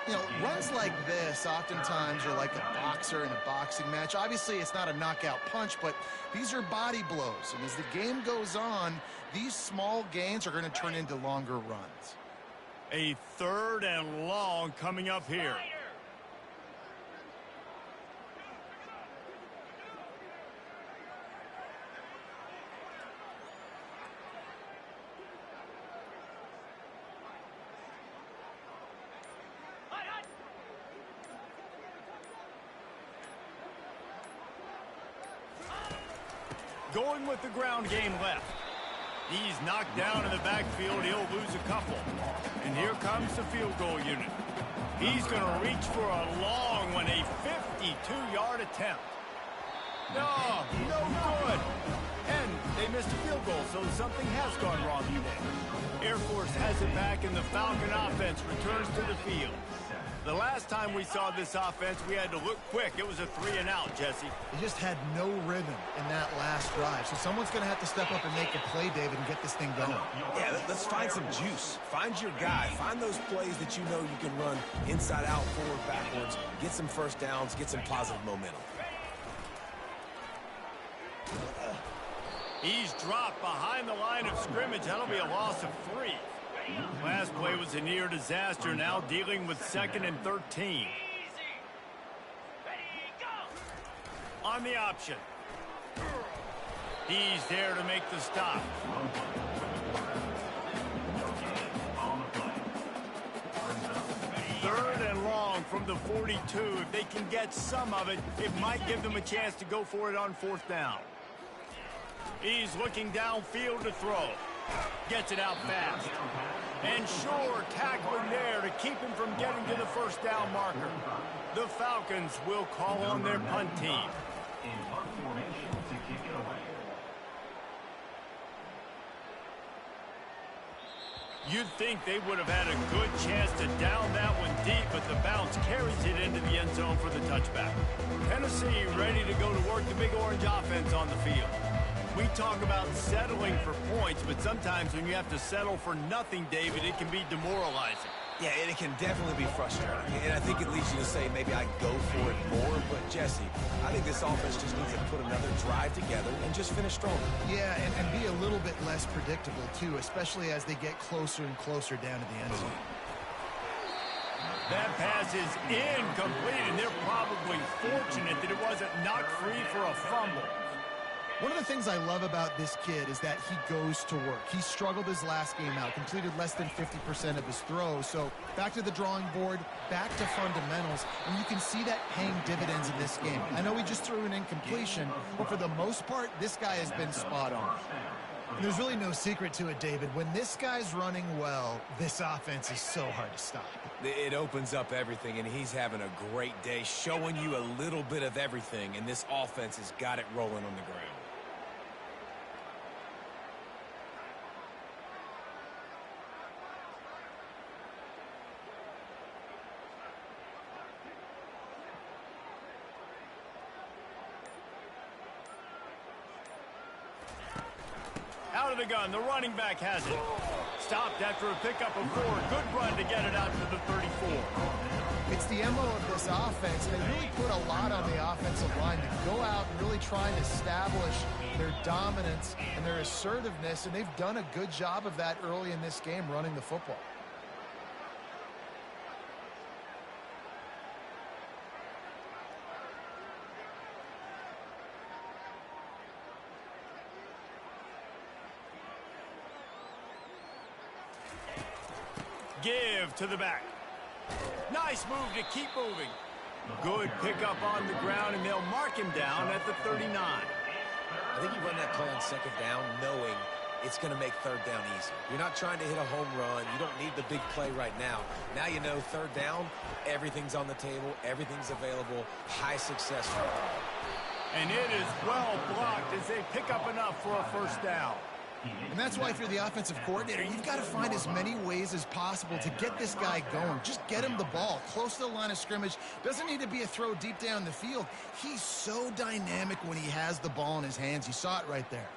You know, runs like this oftentimes are like a boxer in a boxing match. Obviously, it's not a knockout punch, but these are body blows. And as the game goes on, these small gains are going to turn into longer runs. A 3rd and long coming up here. Going with the ground game left. He's knocked down in the backfield. He'll lose a couple. And here comes the field goal unit. He's going to reach for a long one, a 52-yard attempt. No, no good. And they missed a field goal, so something has gone wrong today. Air Force has it back, and the Falcon offense returns to the field. The last time we saw this offense, we had to look quick. It was a 3-and-out, Jesse. They just had no rhythm in that last drive. So someone's going to have to step up and make a play, David, and get this thing going. Yeah, let's find some juice. Find your guy. Find those plays that you know you can run inside out, forward, backwards. Get some first downs. Get some positive momentum. He's dropped behind the line of scrimmage. That'll be a loss of 3. Last play was a near disaster. Now dealing with 2nd and 13. On the option. He's there to make the stop. 3rd and long from the 42. If they can get some of it, it might give them a chance to go for it on 4th down. He's looking downfield to throw. Gets it out fast. And sure, tackling there to keep him from getting to the 1st down marker. The Falcons will call on their punt team. You'd think they would have had a good chance to down that one deep, but the bounce carries it into the end zone for the touchback. Tennessee ready to go to work the Big Orange offense on the field. We talk about settling for points, but sometimes when you have to settle for nothing, David, it can be demoralizing. Yeah, and it can definitely be frustrating. And I think it leads you to say maybe I go for it more. But, Jesse, I think this offense just needs to put another drive together and just finish strong. Yeah, and be a little bit less predictable, too, especially as they get closer and closer down to the end zone. That pass is incomplete, and they're probably fortunate that it wasn't knocked free for a fumble. One of the things I love about this kid is that he goes to work. He struggled his last game out, completed less than 50% of his throws. So back to the drawing board, back to fundamentals, and you can see that paying dividends in this game. I know he just threw an incompletion, but for the most part, this guy has been spot on. There's really no secret to it, David. When this guy's running well, this offense is so hard to stop. It opens up everything, and he's having a great day, showing you a little bit of everything, and this offense has got it rolling on the ground. Out of the gun, the running back has it. Stopped after a pickup of 4. Good run to get it out to the 34. It's the MO of this offense. They really put a lot on the offensive line to go out and really try and establish their dominance and their assertiveness, and they've done a good job of that early in this game running the football. Give to the back. Nice move to keep moving. Good pickup on the ground, and they'll mark him down at the 39. I think you run that play on 2nd down knowing it's going to make 3rd down easy. You're not trying to hit a home run. You don't need the big play right now. Now you know 3rd down, everything's on the table, everything's available, high success rate. And it is well blocked as they pick up enough for a 1st down. And that's why if you're the offensive coordinator, you've got to find as many ways as possible to get this guy going. Just get him the ball close to the line of scrimmage. Doesn't need to be a throw deep down the field. He's so dynamic when he has the ball in his hands. You saw it right there.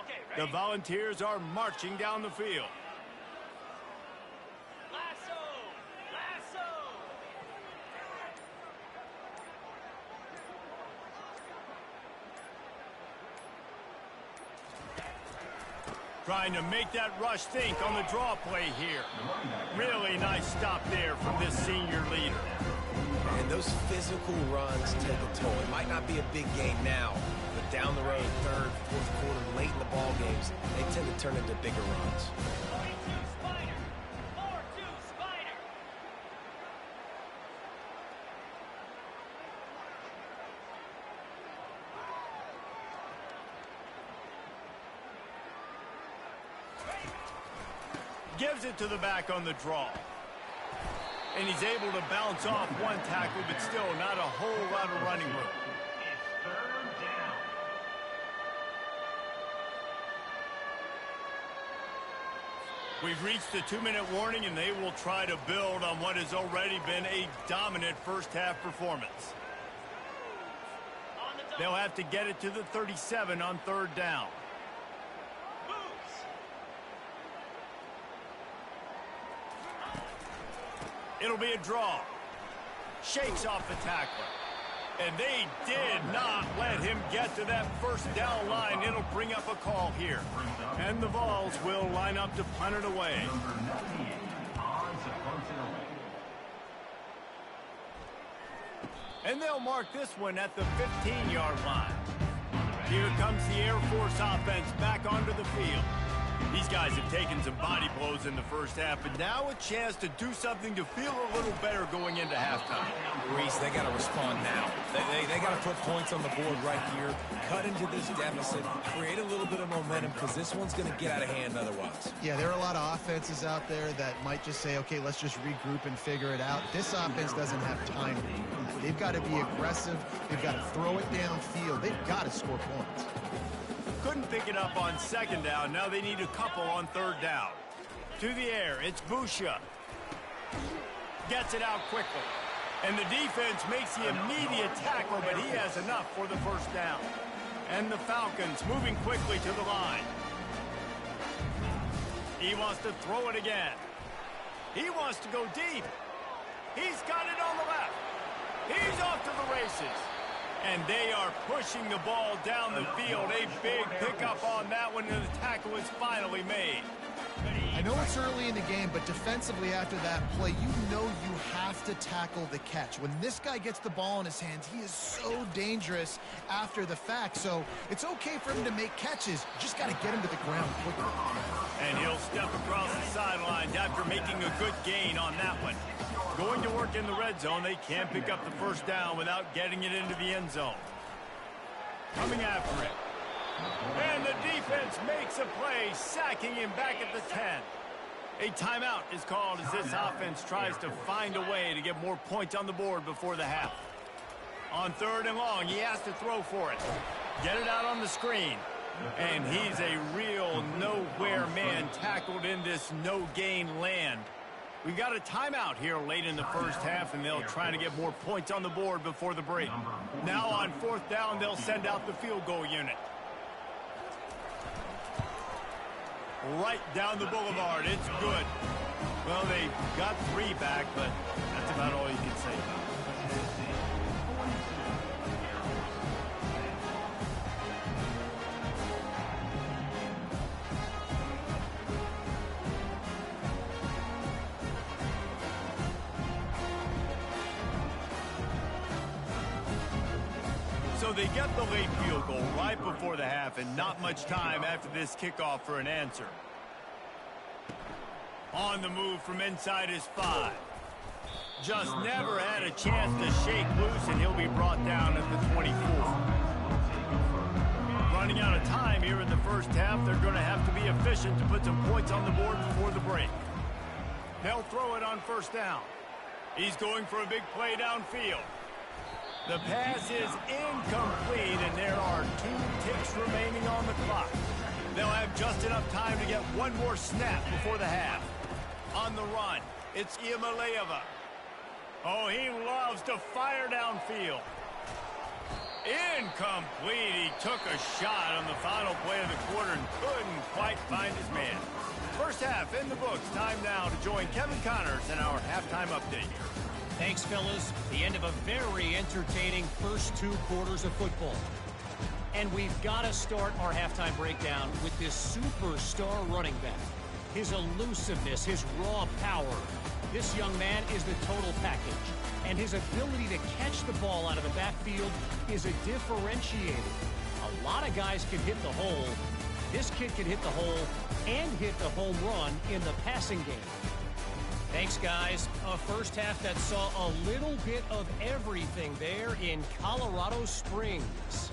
Okay, The ready? Volunteers are marching down the field. Lasso! Lasso! Trying to make that rush think on the draw play here. Really nice stop there from this senior leader. And those physical runs take a toll. It might not be a big game now, but down the road, third, fourth quarter, late in the ball games, they tend to turn into bigger runs. 42 Spider! 4-2 Spider! Gives it to the back on the draw. And he's able to bounce off one tackle, but still not a whole lot of running room. It's third down. We've reached the 2-minute warning, and they will try to build on what has already been a dominant first-half performance. On the double. They'll have to get it to the 37 on third down. Moves. It'll be a draw. Shakes off the tackler. And they did not let him get to that first down line. It'll bring up a call here. And the Vols will line up to punt it away. And they'll mark this one at the 15-yard line. Here comes the Air Force offense back onto the field. These guys have taken some body blows in the first half, but now a chance to do something to feel a little better going into halftime. Reese, they got to respond now. They got to put points on the board right here, cut into this deficit, create a little bit of momentum, because this one's going to get out of hand otherwise. Yeah, there are a lot of offenses out there that might just say, okay, let's just regroup and figure it out. This offense doesn't have time. They've got to be aggressive. They've got to throw it downfield. They've got to score points. Couldn't pick it up on second down. Now they need a couple on third down. To the air, it's Busha. Gets it out quickly. And the defense makes the immediate tackle, but he has enough for the first down. And the Falcons moving quickly to the line. He wants to throw it again. He wants to go deep. He's got it on the left. He's off to the races. And they are pushing the ball down the field. A big pickup on that one, and the tackle is finally made. I know it's early in the game, but defensively after that play, you know you have to tackle the catch. When this guy gets the ball in his hands, he is so dangerous after the fact. So it's okay for him to make catches. You just got to get him to the ground quickly. And he'll step across the sidelines after making a good gain on that one. Going to work in the red zone, they can't pick up the first down without getting it into the end zone. Coming after it. And the defense makes a play, sacking him back at the 10. A timeout is called as this offense tries to find a way to get more points on the board before the half. On third and long, he has to throw for it. Get it out on the screen. And he's a real nowhere man tackled in this no-gain land. We got a timeout here late in the first half, and they'll try to get more points on the board before the break. Now on fourth down, they'll send out the field goal unit. Right down the boulevard. It's good. Well, they got 3 back, but that's about all you can say about it. So they get the late field goal right before the half, and not much time after this kickoff for an answer. On the move from inside his 5. Just never had a chance to shake loose, and he'll be brought down at the 24. Running out of time here in the first half, they're going to have to be efficient to put some points on the board before the break. They'll throw it on first down. He's going for a big play downfield. The pass is incomplete, and there are 2 ticks remaining on the clock. They'll have just enough time to get one more snap before the half. On the run, it's Iamaleava. Oh, he loves to fire downfield. Incomplete. He took a shot on the final play of the quarter and couldn't quite find his man. First half in the books. Time now to join Kevin Connors in our halftime update. Thanks, fellas. The end of a very entertaining first 2 quarters of football. And we've got to start our halftime breakdown with this superstar running back. His elusiveness, his raw power. This young man is the total package. And his ability to catch the ball out of the backfield is a differentiator. A lot of guys can hit the hole. This kid can hit the hole and hit the home run in the passing game. Thanks, guys. A first half that saw a little bit of everything there in Colorado Springs.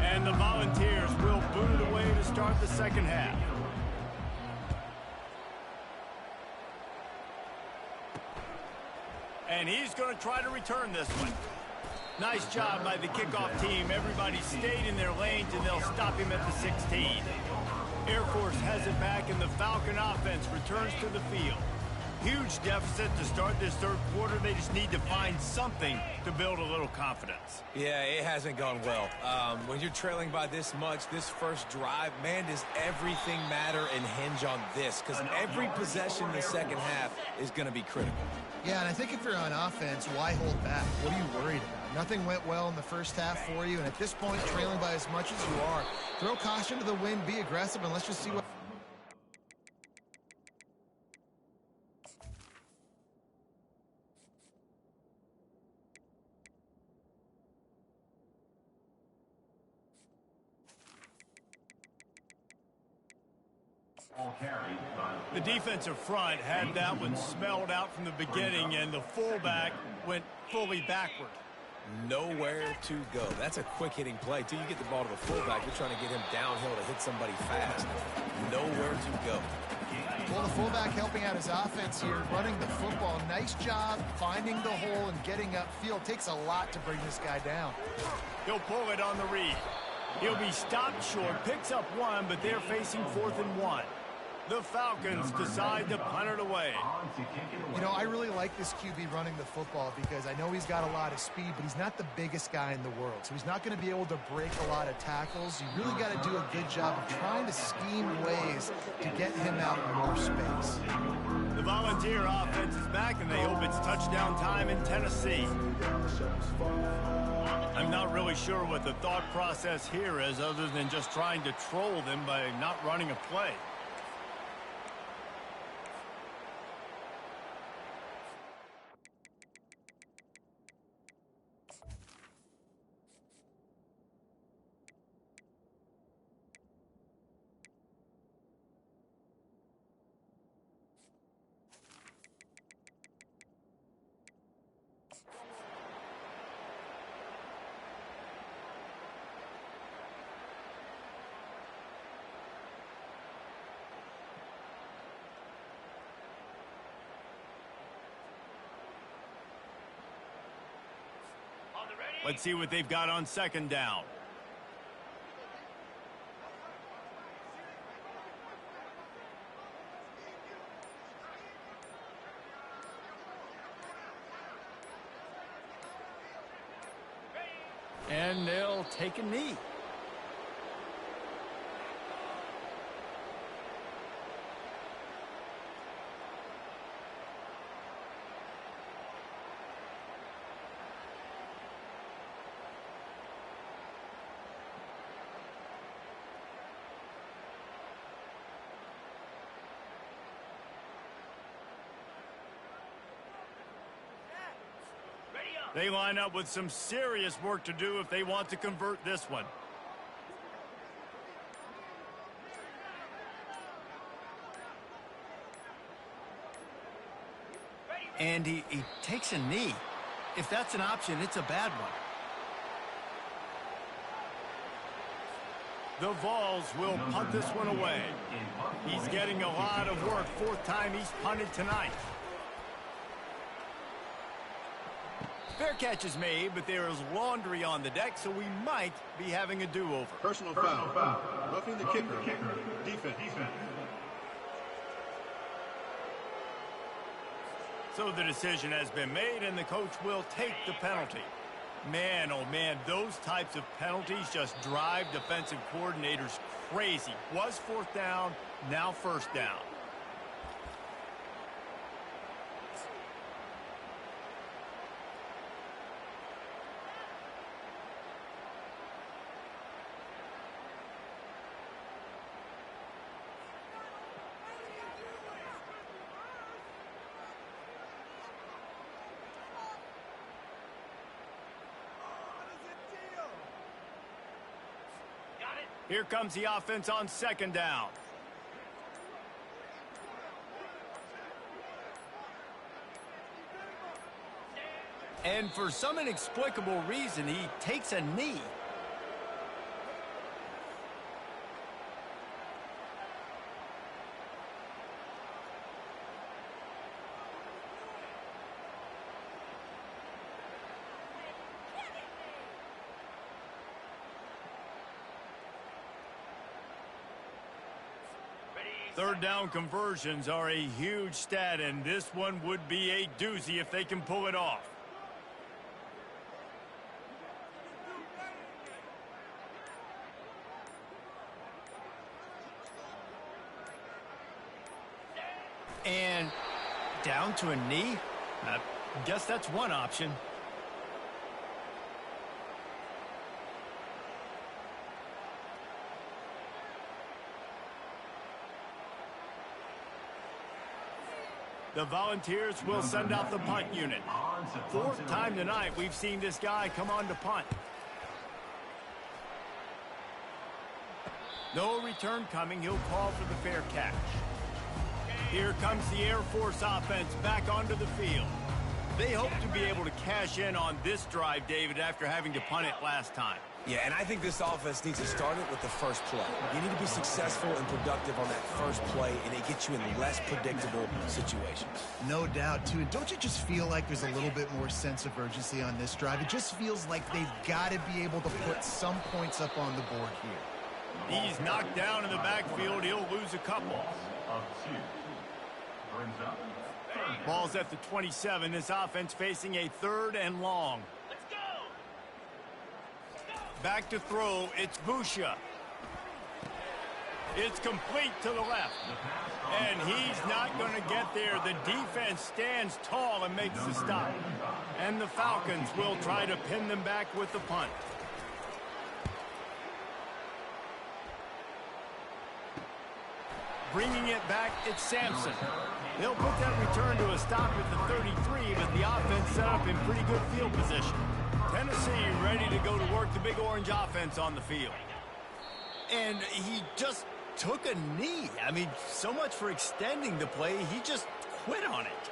And the Volunteers will boot it away to start the second half. And he's going to try to return this one. Nice job by the kickoff team. Everybody stayed in their lanes, and they'll stop him at the 16. Air Force has it back, and the Falcon offense returns to the field. Huge deficit to start this third quarter. They just need to find something to build a little confidence. Yeah, it hasn't gone well. When you're trailing by this much, this first drive, man, does everything matter and hinge on this? Because every possession in the second half is going to be critical. Yeah, and I think if you're on offense, why hold back? What are you worried about? Nothing went well in the first half for you, and at this point, trailing by as much as you are, throw caution to the wind, be aggressive, and let's just see what... The defensive front had that one smelled out from the beginning, and the fullback went fully backward. Nowhere to go. That's a quick-hitting play. Till you get the ball to the fullback, you're trying to get him downhill to hit somebody fast. Nowhere to go. Well, the fullback helping out his offense here, running the football. Nice job finding the hole and getting upfield. Takes a lot to bring this guy down. He'll pull it on the read. He'll be stopped short, picks up one, but they're facing 4th and 1. The Falcons decide to punt it away. You know, I really like this QB running the football because I know he's got a lot of speed, but he's not the biggest guy in the world. So he's not going to be able to break a lot of tackles. You really got to do a good job of trying to scheme ways to get him out in more space. The Volunteer offense is back, and they hope it's touchdown time in Tennessee. I'm not really sure what the thought process here is other than just trying to troll them by not running a play. Let's see what they've got on second down. And they'll take a knee. They line up with some serious work to do if they want to convert this one. And he takes a knee. If that's an option, it's a bad one. The Vols will punt this one away. He's getting a lot of work. Fourth time he's punted tonight. Fair catch is made, but there is laundry on the deck, so we might be having a do-over. Personal foul. Roughing the kicker. Defense. So the decision has been made, and the coach will take the penalty. Man, oh man, those types of penalties just drive defensive coordinators crazy. Was fourth down, now first down. Here comes the offense on second down. And for some inexplicable reason, he takes a knee. Third down conversions are a huge stat, and this one would be a doozy if they can pull it off. And down to a knee? I guess that's one option. The Volunteers will send out the punt unit. Fourth time tonight we've seen this guy come on to punt. No return coming. He'll call for the fair catch. Here comes the Air Force offense back onto the field. They hope to be able to cash in on this drive, David, after having to punt it last time. Yeah, and I think this offense needs to start it with the first play. You need to be successful and productive on that first play, and it gets you in less predictable situations. No doubt, too. And don't you just feel like there's a little bit more sense of urgency on this drive? It just feels like they've got to be able to put some points up on the board here. He's knocked down in the backfield. He'll lose a couple. Ball's at the 27. This offense facing a third and long. Let's go! Back to throw. It's Busha. It's complete to the left. And he's not going to get there. The defense stands tall and makes the stop. And the Falcons will try to pin them back with the punt. Bringing it back, it's Sampson. They'll put that return to a stop at the 33, but the offense set up in pretty good field position. Tennessee ready to go to work the Big Orange offense on the field. And he just took a knee. I mean, so much for extending the play. He just quit on it.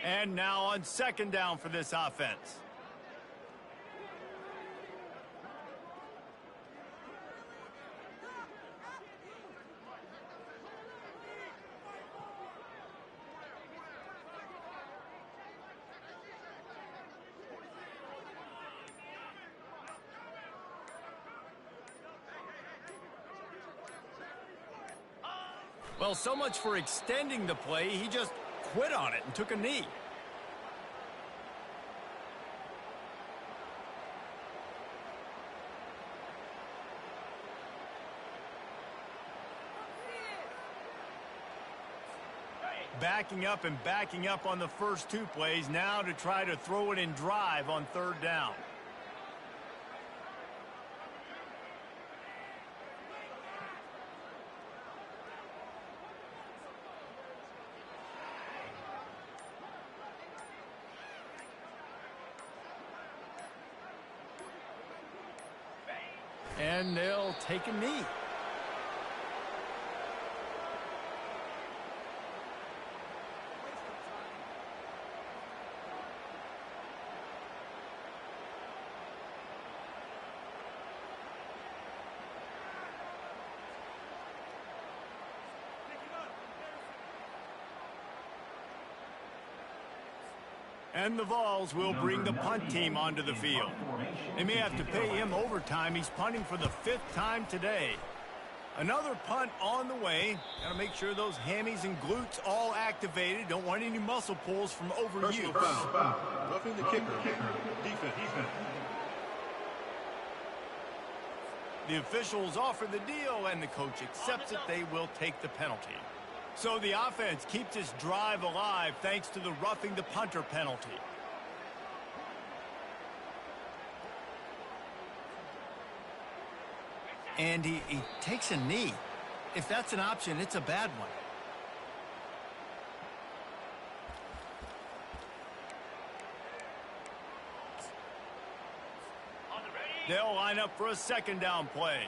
And now on second down for this offense. Well, so much for extending the play. He just quit on it and took a knee. Backing up on the first two plays now to try to throw it in drive on third down. And they'll take a knee. And the Vols will bring the punt team onto the field. They may have to pay him overtime. He's punting for the 5th time today. Another punt on the way. Got to make sure those hammies and glutes all activated. Don't want any muscle pulls from overuse. Personal foul. Roughing the kicker. Defense. The officials offer the deal, and the coach accepts it. They will take the penalty. So the offense keeps its drive alive thanks to the roughing the punter penalty. And he takes a knee. If that's an option, it's a bad one. They'll line up for a second down play.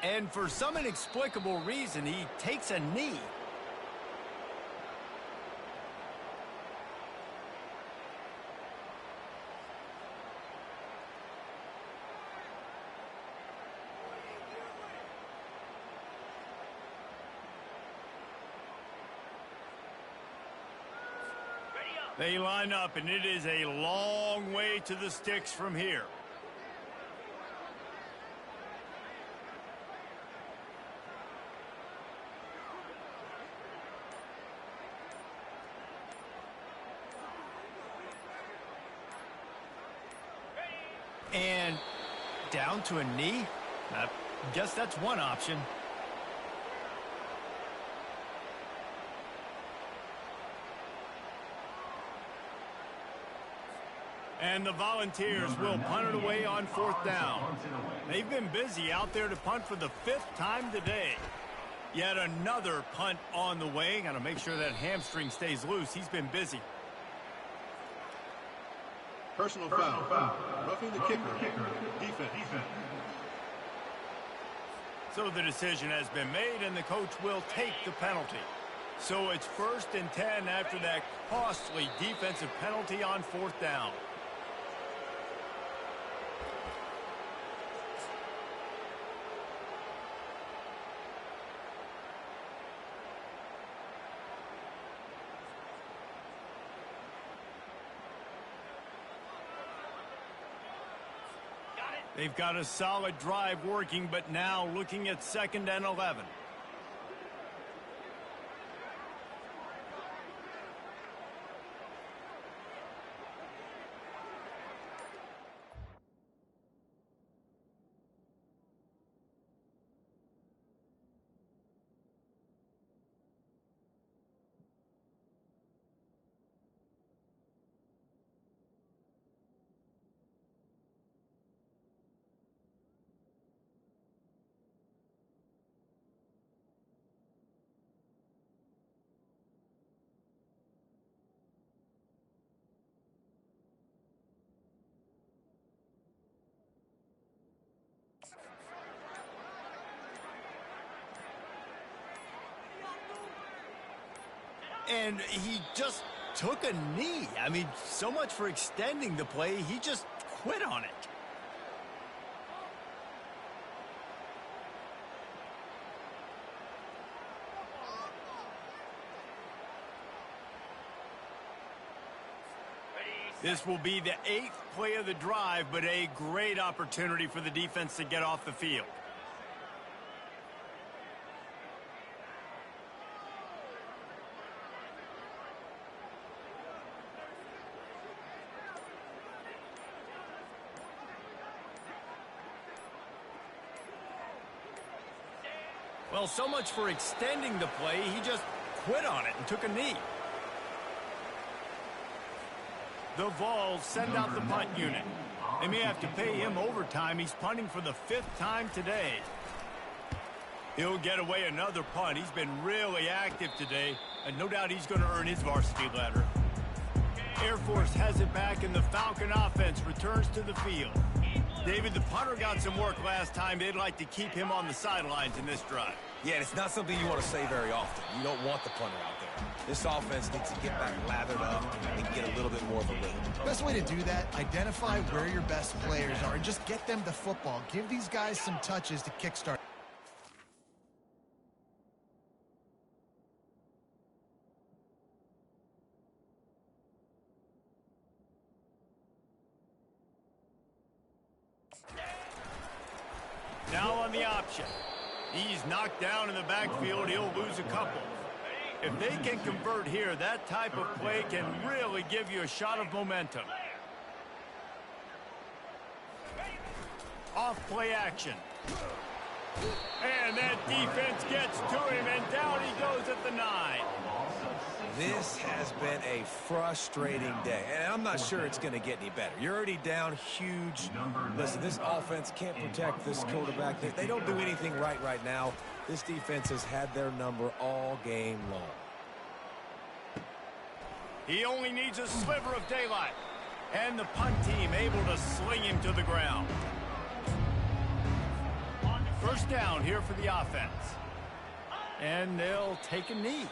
And for some inexplicable reason, he takes a knee. They line up, and it is a long way to the sticks from here. And down to a knee? I guess that's one option. And the Volunteers will punt it away on 4th down. They've been busy out there to punt for the 5th time today. Yet another punt on the way. Got to make sure that hamstring stays loose. He's been busy. Personal foul. Roughing the kicker. Defense. So the decision has been made, and the coach will take the penalty. So it's 1st and 10 after that costly defensive penalty on 4th down. They've got a solid drive working, but now looking at 2nd and 11. And he just took a knee. I mean, so much for extending the play. He just quit on it. This will be the 8th play of the drive, but a great opportunity for the defense to get off the field. Well, so much for extending the play. He just quit on it and took a knee. The Vols send out the punt unit. They may have to pay him overtime. He's punting for the 5th time today. He'll get away another punt. He's been really active today, and no doubt he's going to earn his varsity letter. Air Force has it back, and the Falcon offense returns to the field. David, the punter got some work last time. They'd like to keep him on the sidelines in this drive. Yeah, and it's not something you want to say very often. You don't want the punter out there. This offense needs to get back lathered up and get a little bit more of a rhythm. Best way to do that, identify where your best players are and just get them the football. Give these guys some touches to kickstart. Now on the option. He's knocked down in the backfield. He'll lose a couple. If they can convert here, that type of play can really give you a shot of momentum. Off play action. And that defense gets to him, and down he goes at the 9. This has been a frustrating day, and I'm not sure it's going to get any better. You're already down huge. Listen, this offense can't protect this quarterback. They don't do anything right now. This defense has had their number all game long. He only needs a sliver of daylight. And the punt team able to sling him to the ground. First down here for the offense. And they'll take a knee.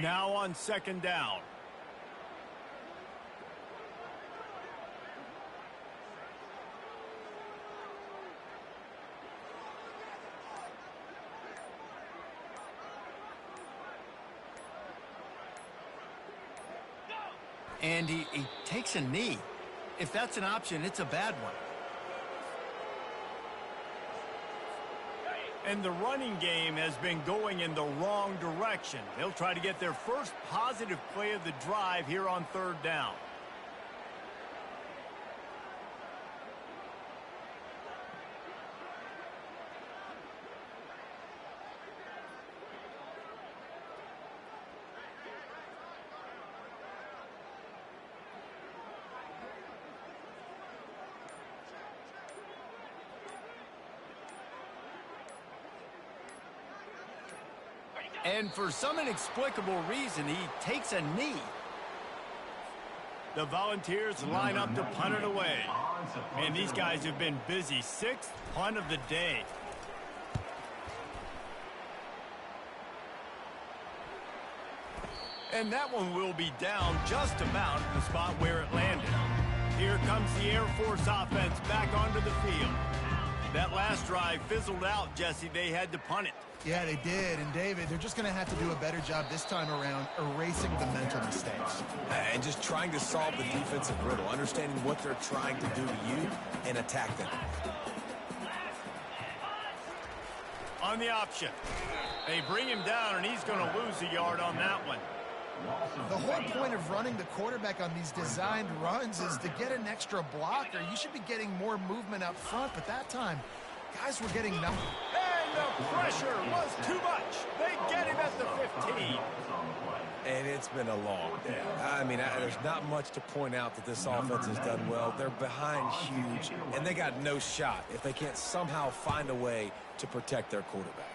Now on second down. And he takes a knee. If that's an option, it's a bad one. And the running game has been going in the wrong direction. They'll try to get their first positive play of the drive here on third down. And for some inexplicable reason, he takes a knee. The Volunteers line up to punt it away. Man, these guys have been busy. 6th punt of the day. And that one will be down just about at the spot where it landed. Here comes the Air Force offense back onto the field. That last drive fizzled out, Jesse. They had to punt it. Yeah, they did. And, David, they're just going to have to do a better job this time around erasing the mental mistakes. And just trying to solve the defensive riddle, understanding what they're trying to do to you and attack them. On the option. They bring him down, and he's going to lose a yard on that one. The whole point of running the quarterback on these designed runs is to get an extra blocker. You should be getting more movement up front, but that time, guys were getting nothing. And the Pressure was too much. They get him at the 15. And it's been a long day. I mean, there's not much to point out that this offense has done well. They're behind huge, and they got no shot if they can't somehow find a way to protect their quarterback.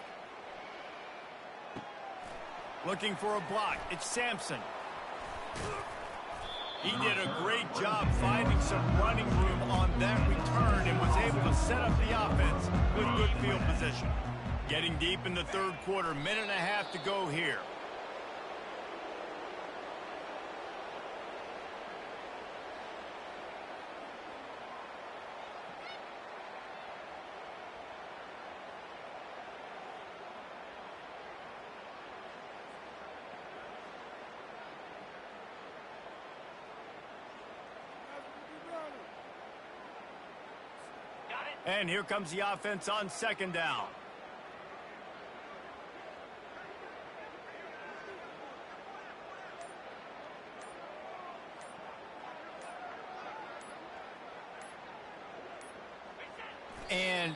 Looking for a block. It's Sampson. He did a great job finding some running room on that return and was able to set up the offense with good field position. Getting deep in the third quarter, minute and a half to go here. And here comes the offense on second down. And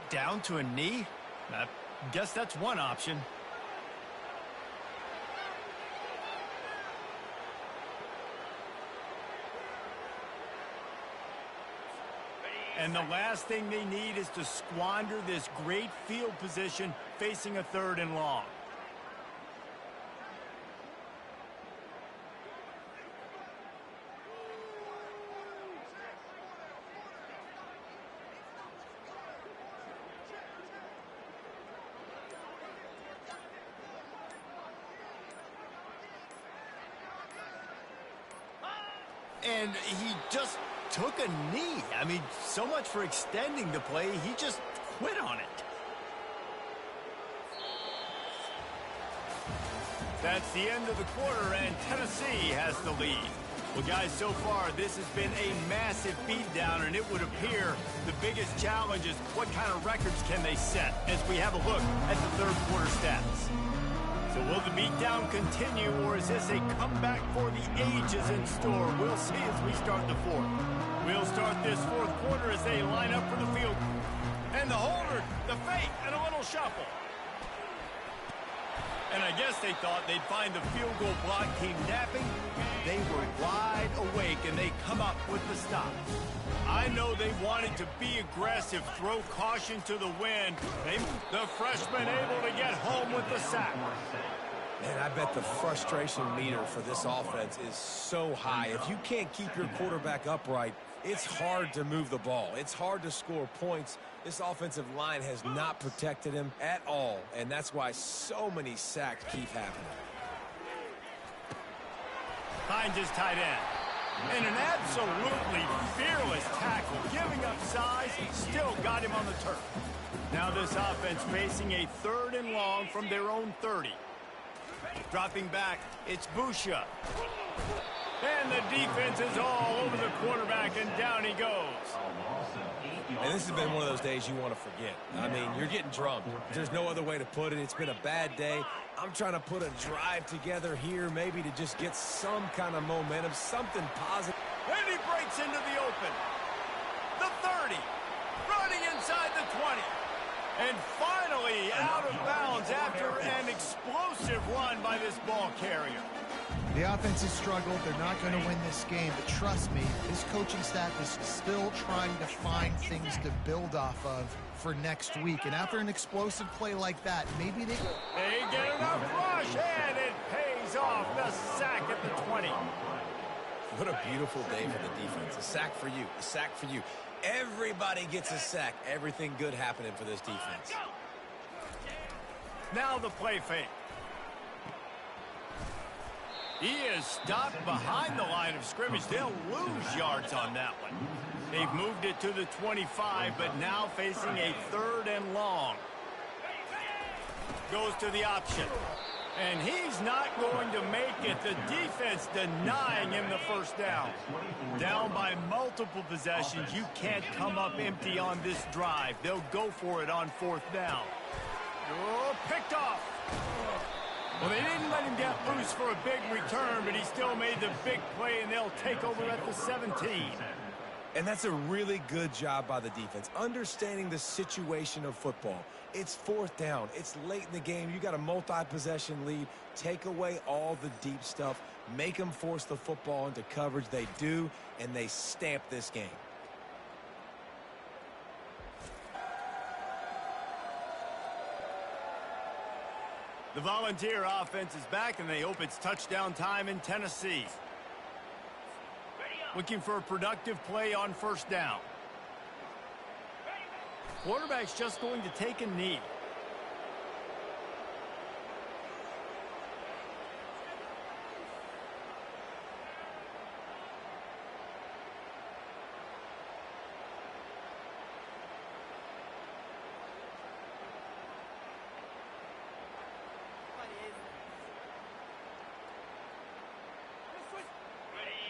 down to a knee? I guess that's one option. And the last thing they need is to squander this great field position facing a third and long. And he just took a knee. I mean, so much for extending the play. He just quit on it. That's the end of the quarter, and Tennessee has the lead. Well, guys, so far, this has been a massive beatdown, and it would appear the biggest challenge is what kind of records can they set as we have a look at the third quarter stats. So will the beatdown continue, or is this a comeback for the ages in store? We'll see as we start the fourth. We'll start this fourth quarter as they line up for the field. And the holder, the fake, and a little shuffle. And I guess they thought they'd find the field goal block team napping. They were wide awake, and they come up with the stop. I know they wanted to be aggressive, throw caution to the wind. The freshman able to get home with the sack. Man, I bet the frustration meter for this offense is so high. If you can't keep your quarterback upright, it's hard to move the ball. It's hard to score points. This offensive line has not protected him at all, and that's why so many sacks keep happening. Finds his tight end. And an absolutely fearless tackle, giving up size, still got him on the turf. Now this offense facing a third and long from their own 30. Dropping back, it's Busha. And the defense is all over the quarterback, and down he goes. And this has been one of those days you want to forget. I mean, you're getting drunk. There's no other way to put it. It's been a bad day. I'm trying to put a drive together here, maybe to just get some kind of momentum, something positive. And he breaks into the open. The 30, running inside the 20. And finally out of bounds after an explosive run by this ball carrier. The offense has struggled. They're not going to win this game, but trust me, this coaching staff is still trying to find things to build off of for next week. And after an explosive play like that, maybe they get enough rush, and it pays off. The sack at the 20. What a beautiful day for the defense. A sack for you. A sack for you. Everybody gets a sack. Everything good happening for this defense. Now the play fake. He is stopped behind the line of scrimmage. They'll lose yards on that one. They've moved it to the 25, but now facing a third and long. Goes to the option. And he's not going to make it. The defense denying him the first down. Down by multiple possessions. You can't come up empty on this drive. They'll go for it on fourth down. Oh, picked off. Well, they didn't let him get loose for a big return, but he still made the big play, and they'll take over at the 17. And that's a really good job by the defense, understanding the situation of football. It's fourth down. It's late in the game. You got a multi-possession lead. Take away all the deep stuff. Make them force the football into coverage. They do, and they stamp this game. The Volunteer offense is back, and they hope it's touchdown time in Tennessee. Looking for a productive play on first down. Quarterback's just going to take a knee.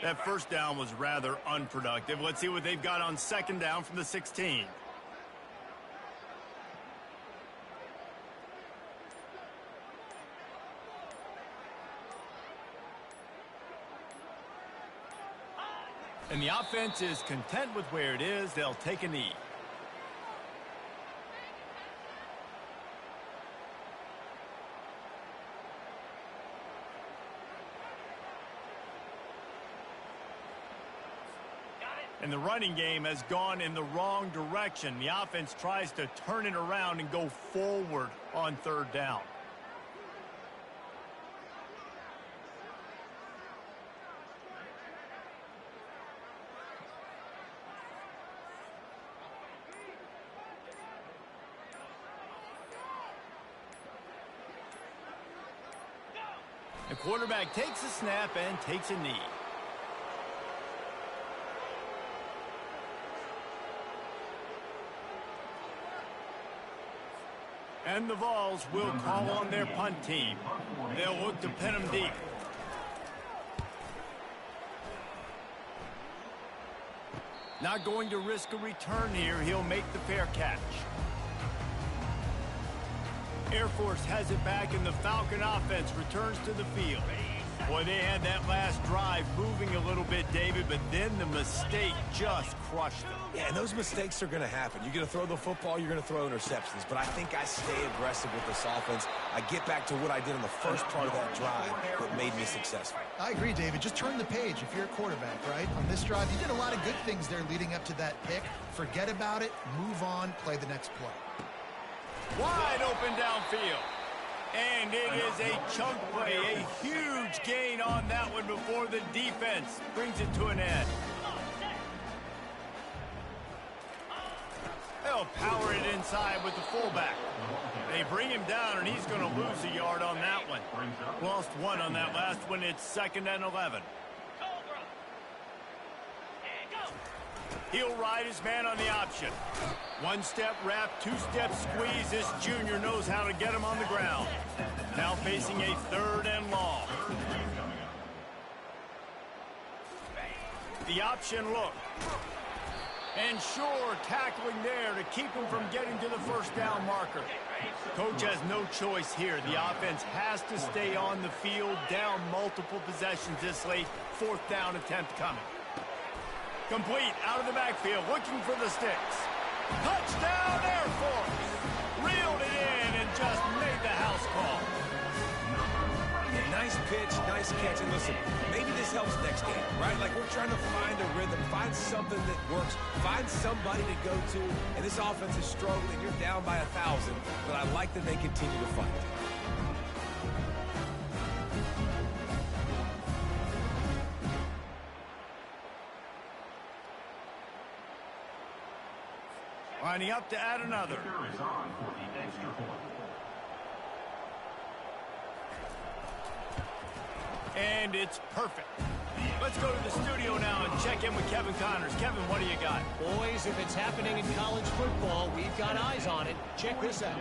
That first down was rather unproductive. Let's see what they've got on second down from the 16. And the offense is content with where it is. They'll take a knee. And the running game has gone in the wrong direction. The offense tries to turn it around and go forward on third down. The quarterback takes a snap and takes a knee. And the Vols will call on their punt team. They'll look to pin them deep. Not going to risk a return here. He'll make the fair catch. Air Force has it back, and the Falcon offense returns to the field. Boy, they had that last drive moving a little bit, David, but then the mistake just crushed them. Yeah, and those mistakes are going to happen. You're going to throw the football, you're going to throw interceptions. But I think I stay aggressive with this offense. I get back to what I did in the first part of that drive that made me successful. I agree, David. Just turn the page if you're a quarterback, right? On this drive, you did a lot of good things there leading up to that pick. Forget about it, move on, play the next play. Wide open downfield. And it is a chunk play, a huge gain on that one before the defense brings it to an end. They'll power it inside with the fullback. They bring him down, and he's going to lose a yard on that one. Lost one on that last one. It's 2nd and 11. He'll ride his man on the option. One-step wrap, two-step squeeze. This junior knows how to get him on the ground. Now facing a 3rd and long. The option look. And sure, tackling there to keep him from getting to the first down marker. Coach has no choice here. The offense has to stay on the field, down multiple possessions this late. 4th down attempt coming. Complete out of the backfield, looking for the sticks. Touchdown, Air Force! Reeled it in and just made the house call. Yeah, nice pitch, nice catch. And listen, maybe this helps next game, right? Like we're trying to find a rhythm, find something that works, find somebody to go to. And this offense is struggling. You're down by 1,000, but I like that they continue to fight. Lining up to add another. And it's perfect. Let's go to the studio now and check in with Kevin Connors. Kevin, what do you got? Boys, if it's happening in college football, we've got eyes on it. Check this out.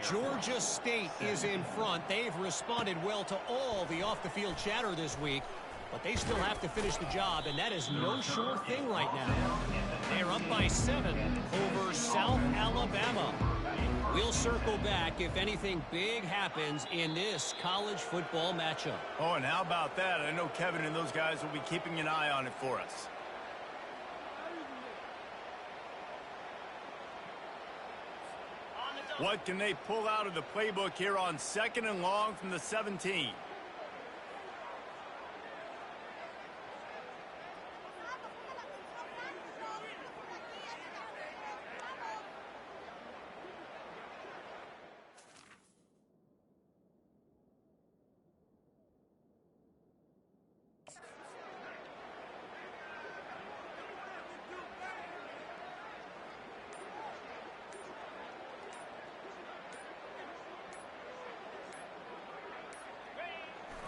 Georgia State is in front. They've responded well to all the off-the-field chatter this week, but they still have to finish the job, and that is no sure thing right now. They're up by 7 over South Alabama. We'll circle back if anything big happens in this college football matchup. Oh, and how about that? I know Kevin and those guys will be keeping an eye on it for us. What can they pull out of the playbook here on 2nd and long from the 17?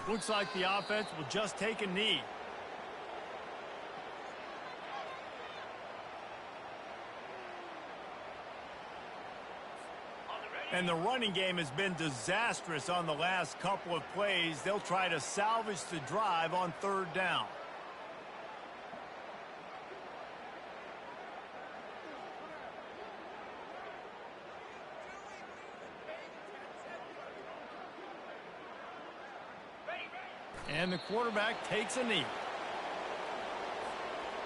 Looks like the offense will just take a knee. And the running game has been disastrous on the last couple of plays. They'll try to salvage the drive on 3rd down. And the quarterback takes a knee.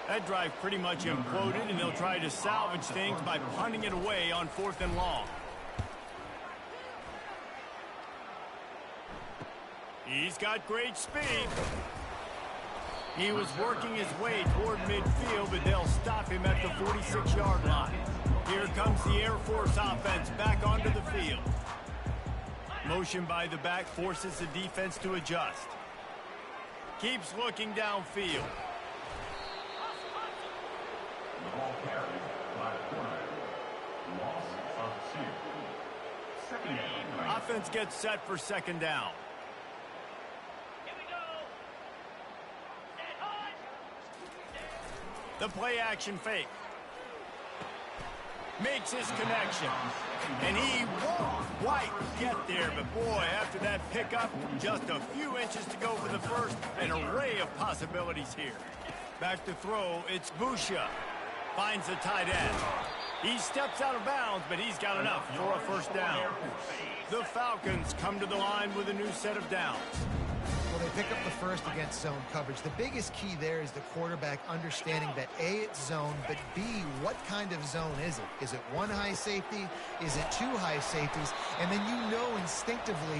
That drive pretty much imploded, and they'll try to salvage things by punting it away on 4th and long. He's got great speed. He was working his way toward midfield, but they'll stop him at the 46-yard line. Here comes the Air Force offense back onto the field. Motion by the back forces the defense to adjust. Keeps looking downfield. The ball carried by the quarterback. Loss of 2. 2nd down. Offense gets set for 2nd down. Here we go. Set hot. The play action fake. Makes his connection. And he won't quite get there, but boy, after that pickup, just a few inches to go for the first. An array of possibilities here. Back to throw, it's Busha. Finds the tight end. He steps out of bounds, but he's got enough for a 1st down. The Falcons come to the line with a new set of downs. Well, they pick up the first against zone coverage. The biggest key there is the quarterback understanding that A, it's zone, but B, what kind of zone is it? Is it 1 high safety? Is it 2 high safeties? And then you know instinctively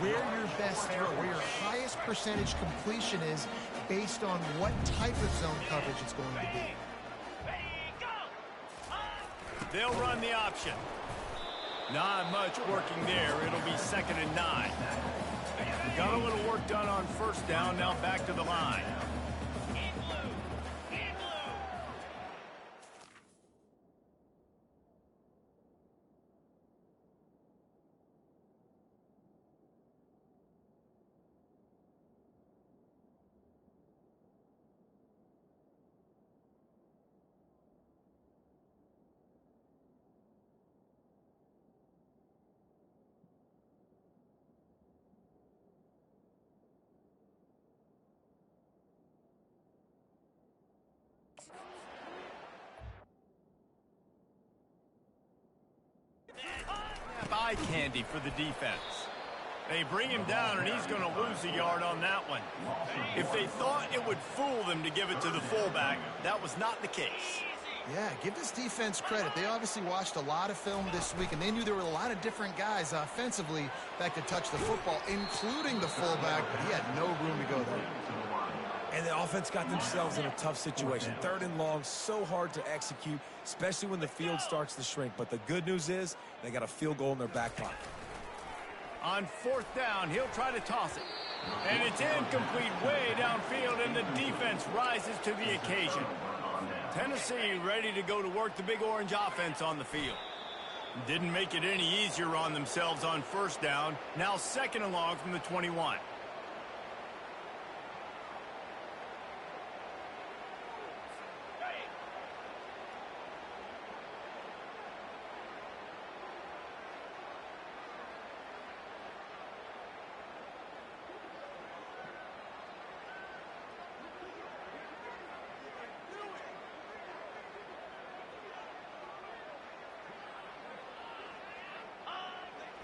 where your best throw, where your highest percentage completion is based on what type of zone coverage it's going to be. They'll run the option. Not much working there. It'll be 2nd and 9. Got a little work done on 1st down. Now back to the line. Eye candy for the defense. They bring him down, and he's going to lose a yard on that one. If they thought it would fool them to give it to the fullback, that was not the case. Yeah, give this defense credit. They obviously watched a lot of film this week, and they knew there were a lot of different guys offensively that could touch the football, including the fullback, but he had no room to go there. And the offense got themselves in a tough situation. 3rd and long, so hard to execute, especially when the field starts to shrink. But the good news is they got a field goal in their back pocket. On 4th down, he'll try to toss it. And it's incomplete way downfield, and the defense rises to the occasion. Tennessee ready to go to work the Big Orange offense on the field. Didn't make it any easier on themselves on 1st down. Now 2nd and long from the 21.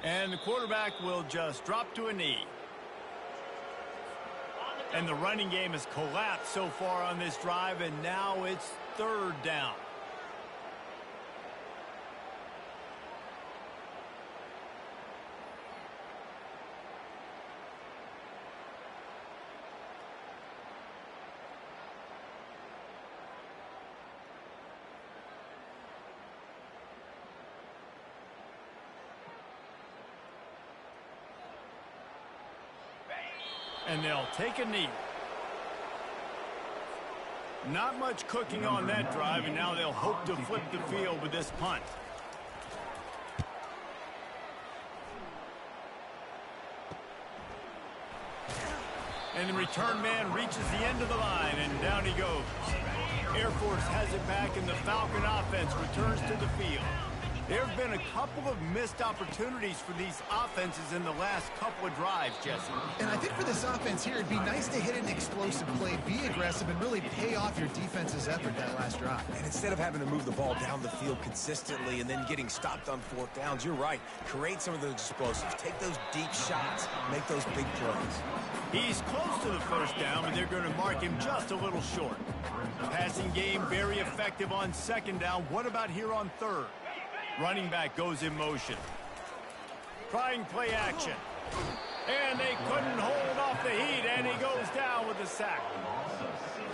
And the quarterback will just drop to a knee. And the running game has collapsed so far on this drive, and now it's 3rd down. And they'll take a knee. Not much cooking on that drive, and now they'll hope to flip the field with this punt. And the return man reaches the end of the line, and down he goes. Air Force has it back, and the Falcon offense returns to the field. There have been a couple of missed opportunities for these offenses in the last couple of drives, Jesse. And I think for this offense here, it'd be nice to hit an explosive play, be aggressive, and really pay off your defense's effort that last drive. And instead of having to move the ball down the field consistently and then getting stopped on fourth downs, you're right. Create some of those explosives. Take those deep shots. Make those big plays. He's close to the first down, but they're going to mark him just a little short. Passing game very effective on second down. What about here on third? Running back goes in motion. Trying play action. And they couldn't hold off the heat, and he goes down with a sack.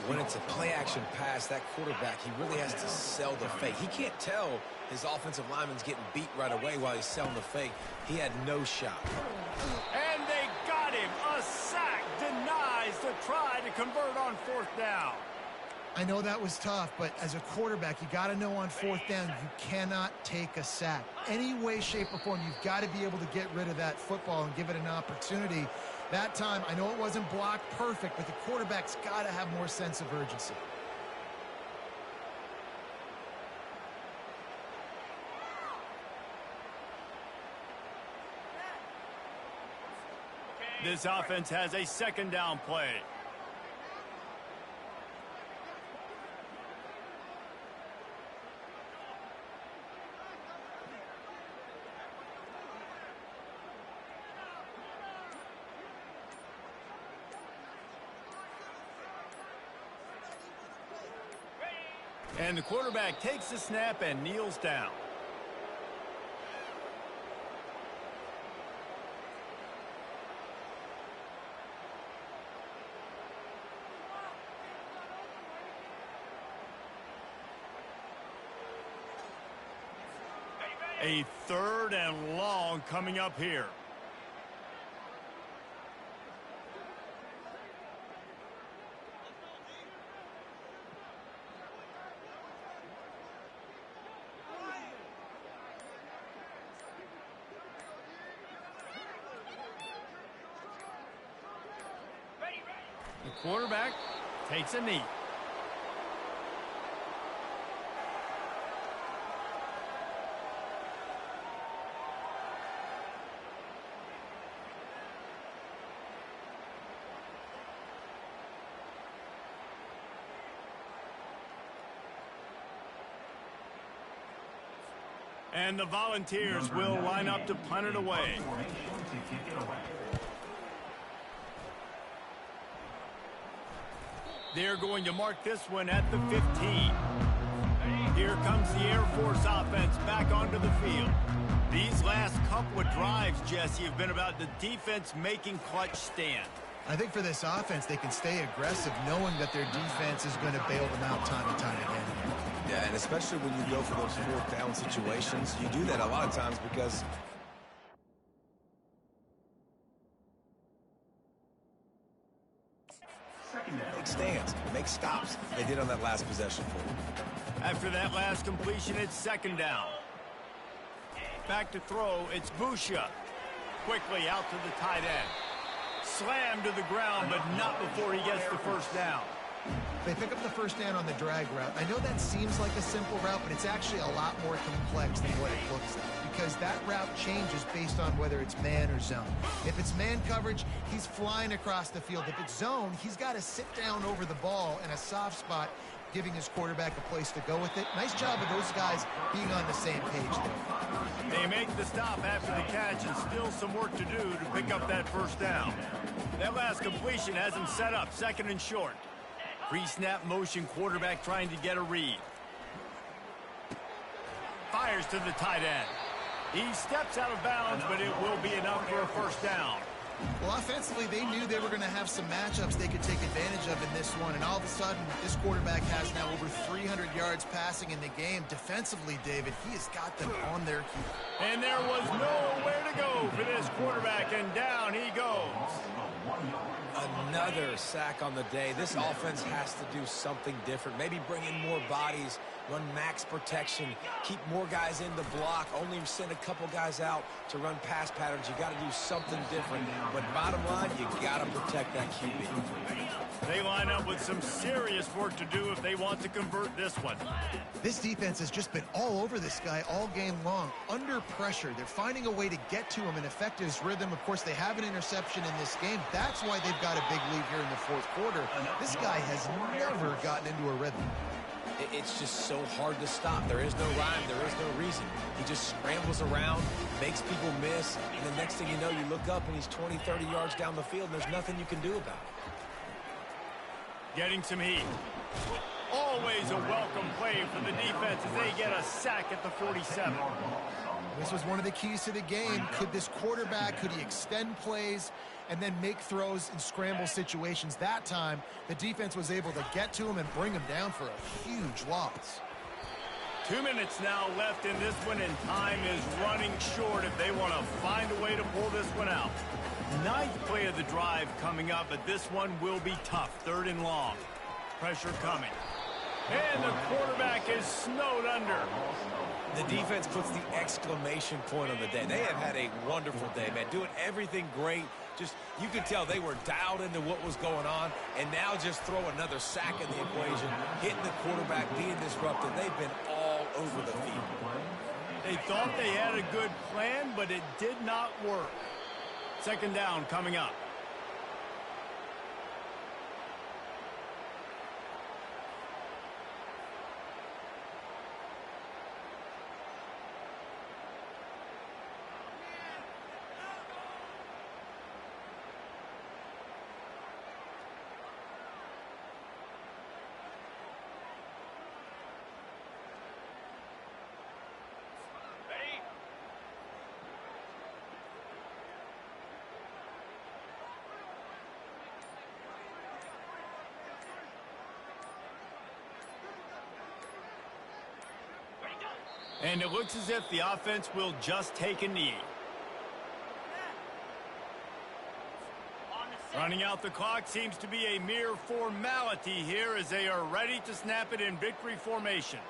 When it's a play-action pass, that quarterback, he really has to sell the fake. He can't tell his offensive lineman's getting beat right away while he's selling the fake. He had no shot. And they got him. A sack denies the try to convert on fourth down. I know that was tough, but as a quarterback, you got to know on fourth down, you cannot take a sack. Any way, shape, or form, you've got to be able to get rid of that football and give it an opportunity. That time, I know it wasn't blocked perfect, but the quarterback's got to have more sense of urgency. This offense has a second down play. And the quarterback takes the snap and kneels down. A third and long coming up here. The quarterback takes a knee. And the Volunteers will line up to punt it away. They're going to mark this one at the 15. Here comes the Air Force offense back onto the field. These last couple of drives, Jesse, have been about the defense making clutch stand. I think for this offense, they can stay aggressive knowing that their defense is going to bail them out time and time again. Yeah, and especially when you go for those fourth down situations, you do that a lot of times because make stands, make stops. They did on that last possession for them. After that last completion, it's second down. Back to throw, it's Busha. Quickly out to the tight end. Slammed to the ground, but not before he gets the first down. They pick up the first down on the drag route. I know that seems like a simple route, but it's actually a lot more complex than what it looks like, because that route changes based on whether it's man or zone. If it's man coverage, he's flying across the field. If it's zone, he's got to sit down over the ball in a soft spot, giving his quarterback a place to go with it. Nice job of those guys being on the same page there. They make the stop after the catch, and still some work to do to pick up that first down. That last completion has him set up, second and short. Pre-snap motion, quarterback trying to get a read. Fires to the tight end. He steps out of bounds, but it will be enough for a first down. Well, offensively, they knew they were going to have some matchups they could take advantage of in this one, and all of a sudden, this quarterback has now over 300 yards passing in the game. Defensively, David, he has got them on their heel. And there was nowhere to go for this quarterback, and down he goes. Another sack on the day. This offense has to do something different. Maybe bring in more bodies, run max protection, keep more guys in the block, only send a couple guys out to run pass patterns. You got to do something different. But bottom line, you got to protect that QB. They line up with some serious work to do if they want to convert this one. This defense has just been all over this guy all game long. Under pressure, they're finding a way to get to him and affect his rhythm. Of course, they have an interception in this game. That's why they've got a big lead here in the fourth quarter. This guy has never gotten into a rhythm. It's just so hard to stop. There is no rhyme. There is no reason. He just scrambles around, makes people miss, and the next thing you know, you look up and he's 20, 30 yards down the field, and there's nothing you can do about it. Getting some heat. Always a welcome play for the defense as they get a sack at the 47. This was one of the keys to the game. Could this quarterback, could he extend plays and then make throws in scramble situations? That time, the defense was able to get to him and bring him down for a huge loss. 2 minutes now left in this one, and time is running short if they want to find a way to pull this one out. Ninth play of the drive coming up, but this one will be tough. 3rd and long. Pressure coming. And the quarterback is snowed under. The defense puts the exclamation point on the day. They have had a wonderful day, man. Doing everything great. Just, you could tell they were dialed into what was going on, and now just throw another sack in the equation, hitting the quarterback, being disrupted. They've been all over the field. They thought they had a good plan, but it did not work. 2nd down coming up. And it looks as if the offense will just take a knee. Running out the clock seems to be a mere formality here as they are ready to snap it in victory formation.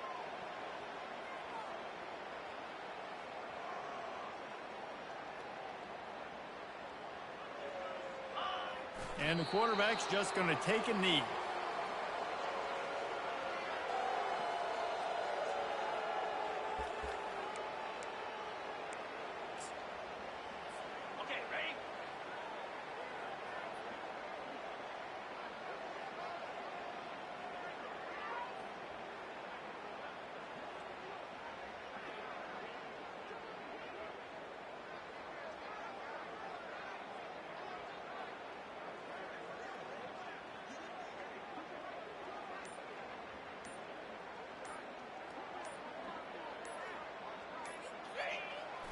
And the quarterback's just going to take a knee.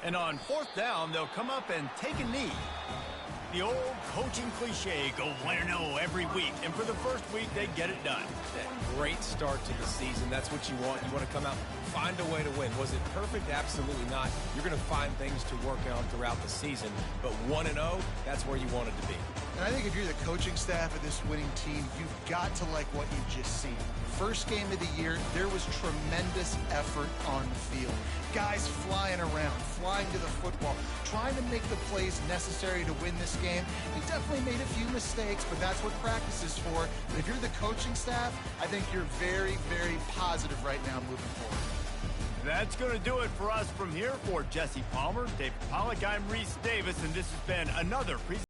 And on 4th down, they'll come up and take a knee. The old coaching cliche, go 1-0 every week. And for the first week, they get it done. That great start to the season. That's what you want. You want to come out, find a way to win. Was it perfect? Absolutely not. You're going to find things to work on throughout the season. But 1-0, that's where you want it to be. And I think if you're the coaching staff of this winning team, you've got to like what you've just seen. First game of the year, there was tremendous effort on the field. Guys flying around, flying to the football, trying to make the plays necessary to win this game. They definitely made a few mistakes, but that's what practice is for. But if you're the coaching staff, I think you're very, very positive right now moving forward. That's going to do it for us from here. For Jesse Palmer, David Pollack, I'm Reese Davis, and this has been another presentation.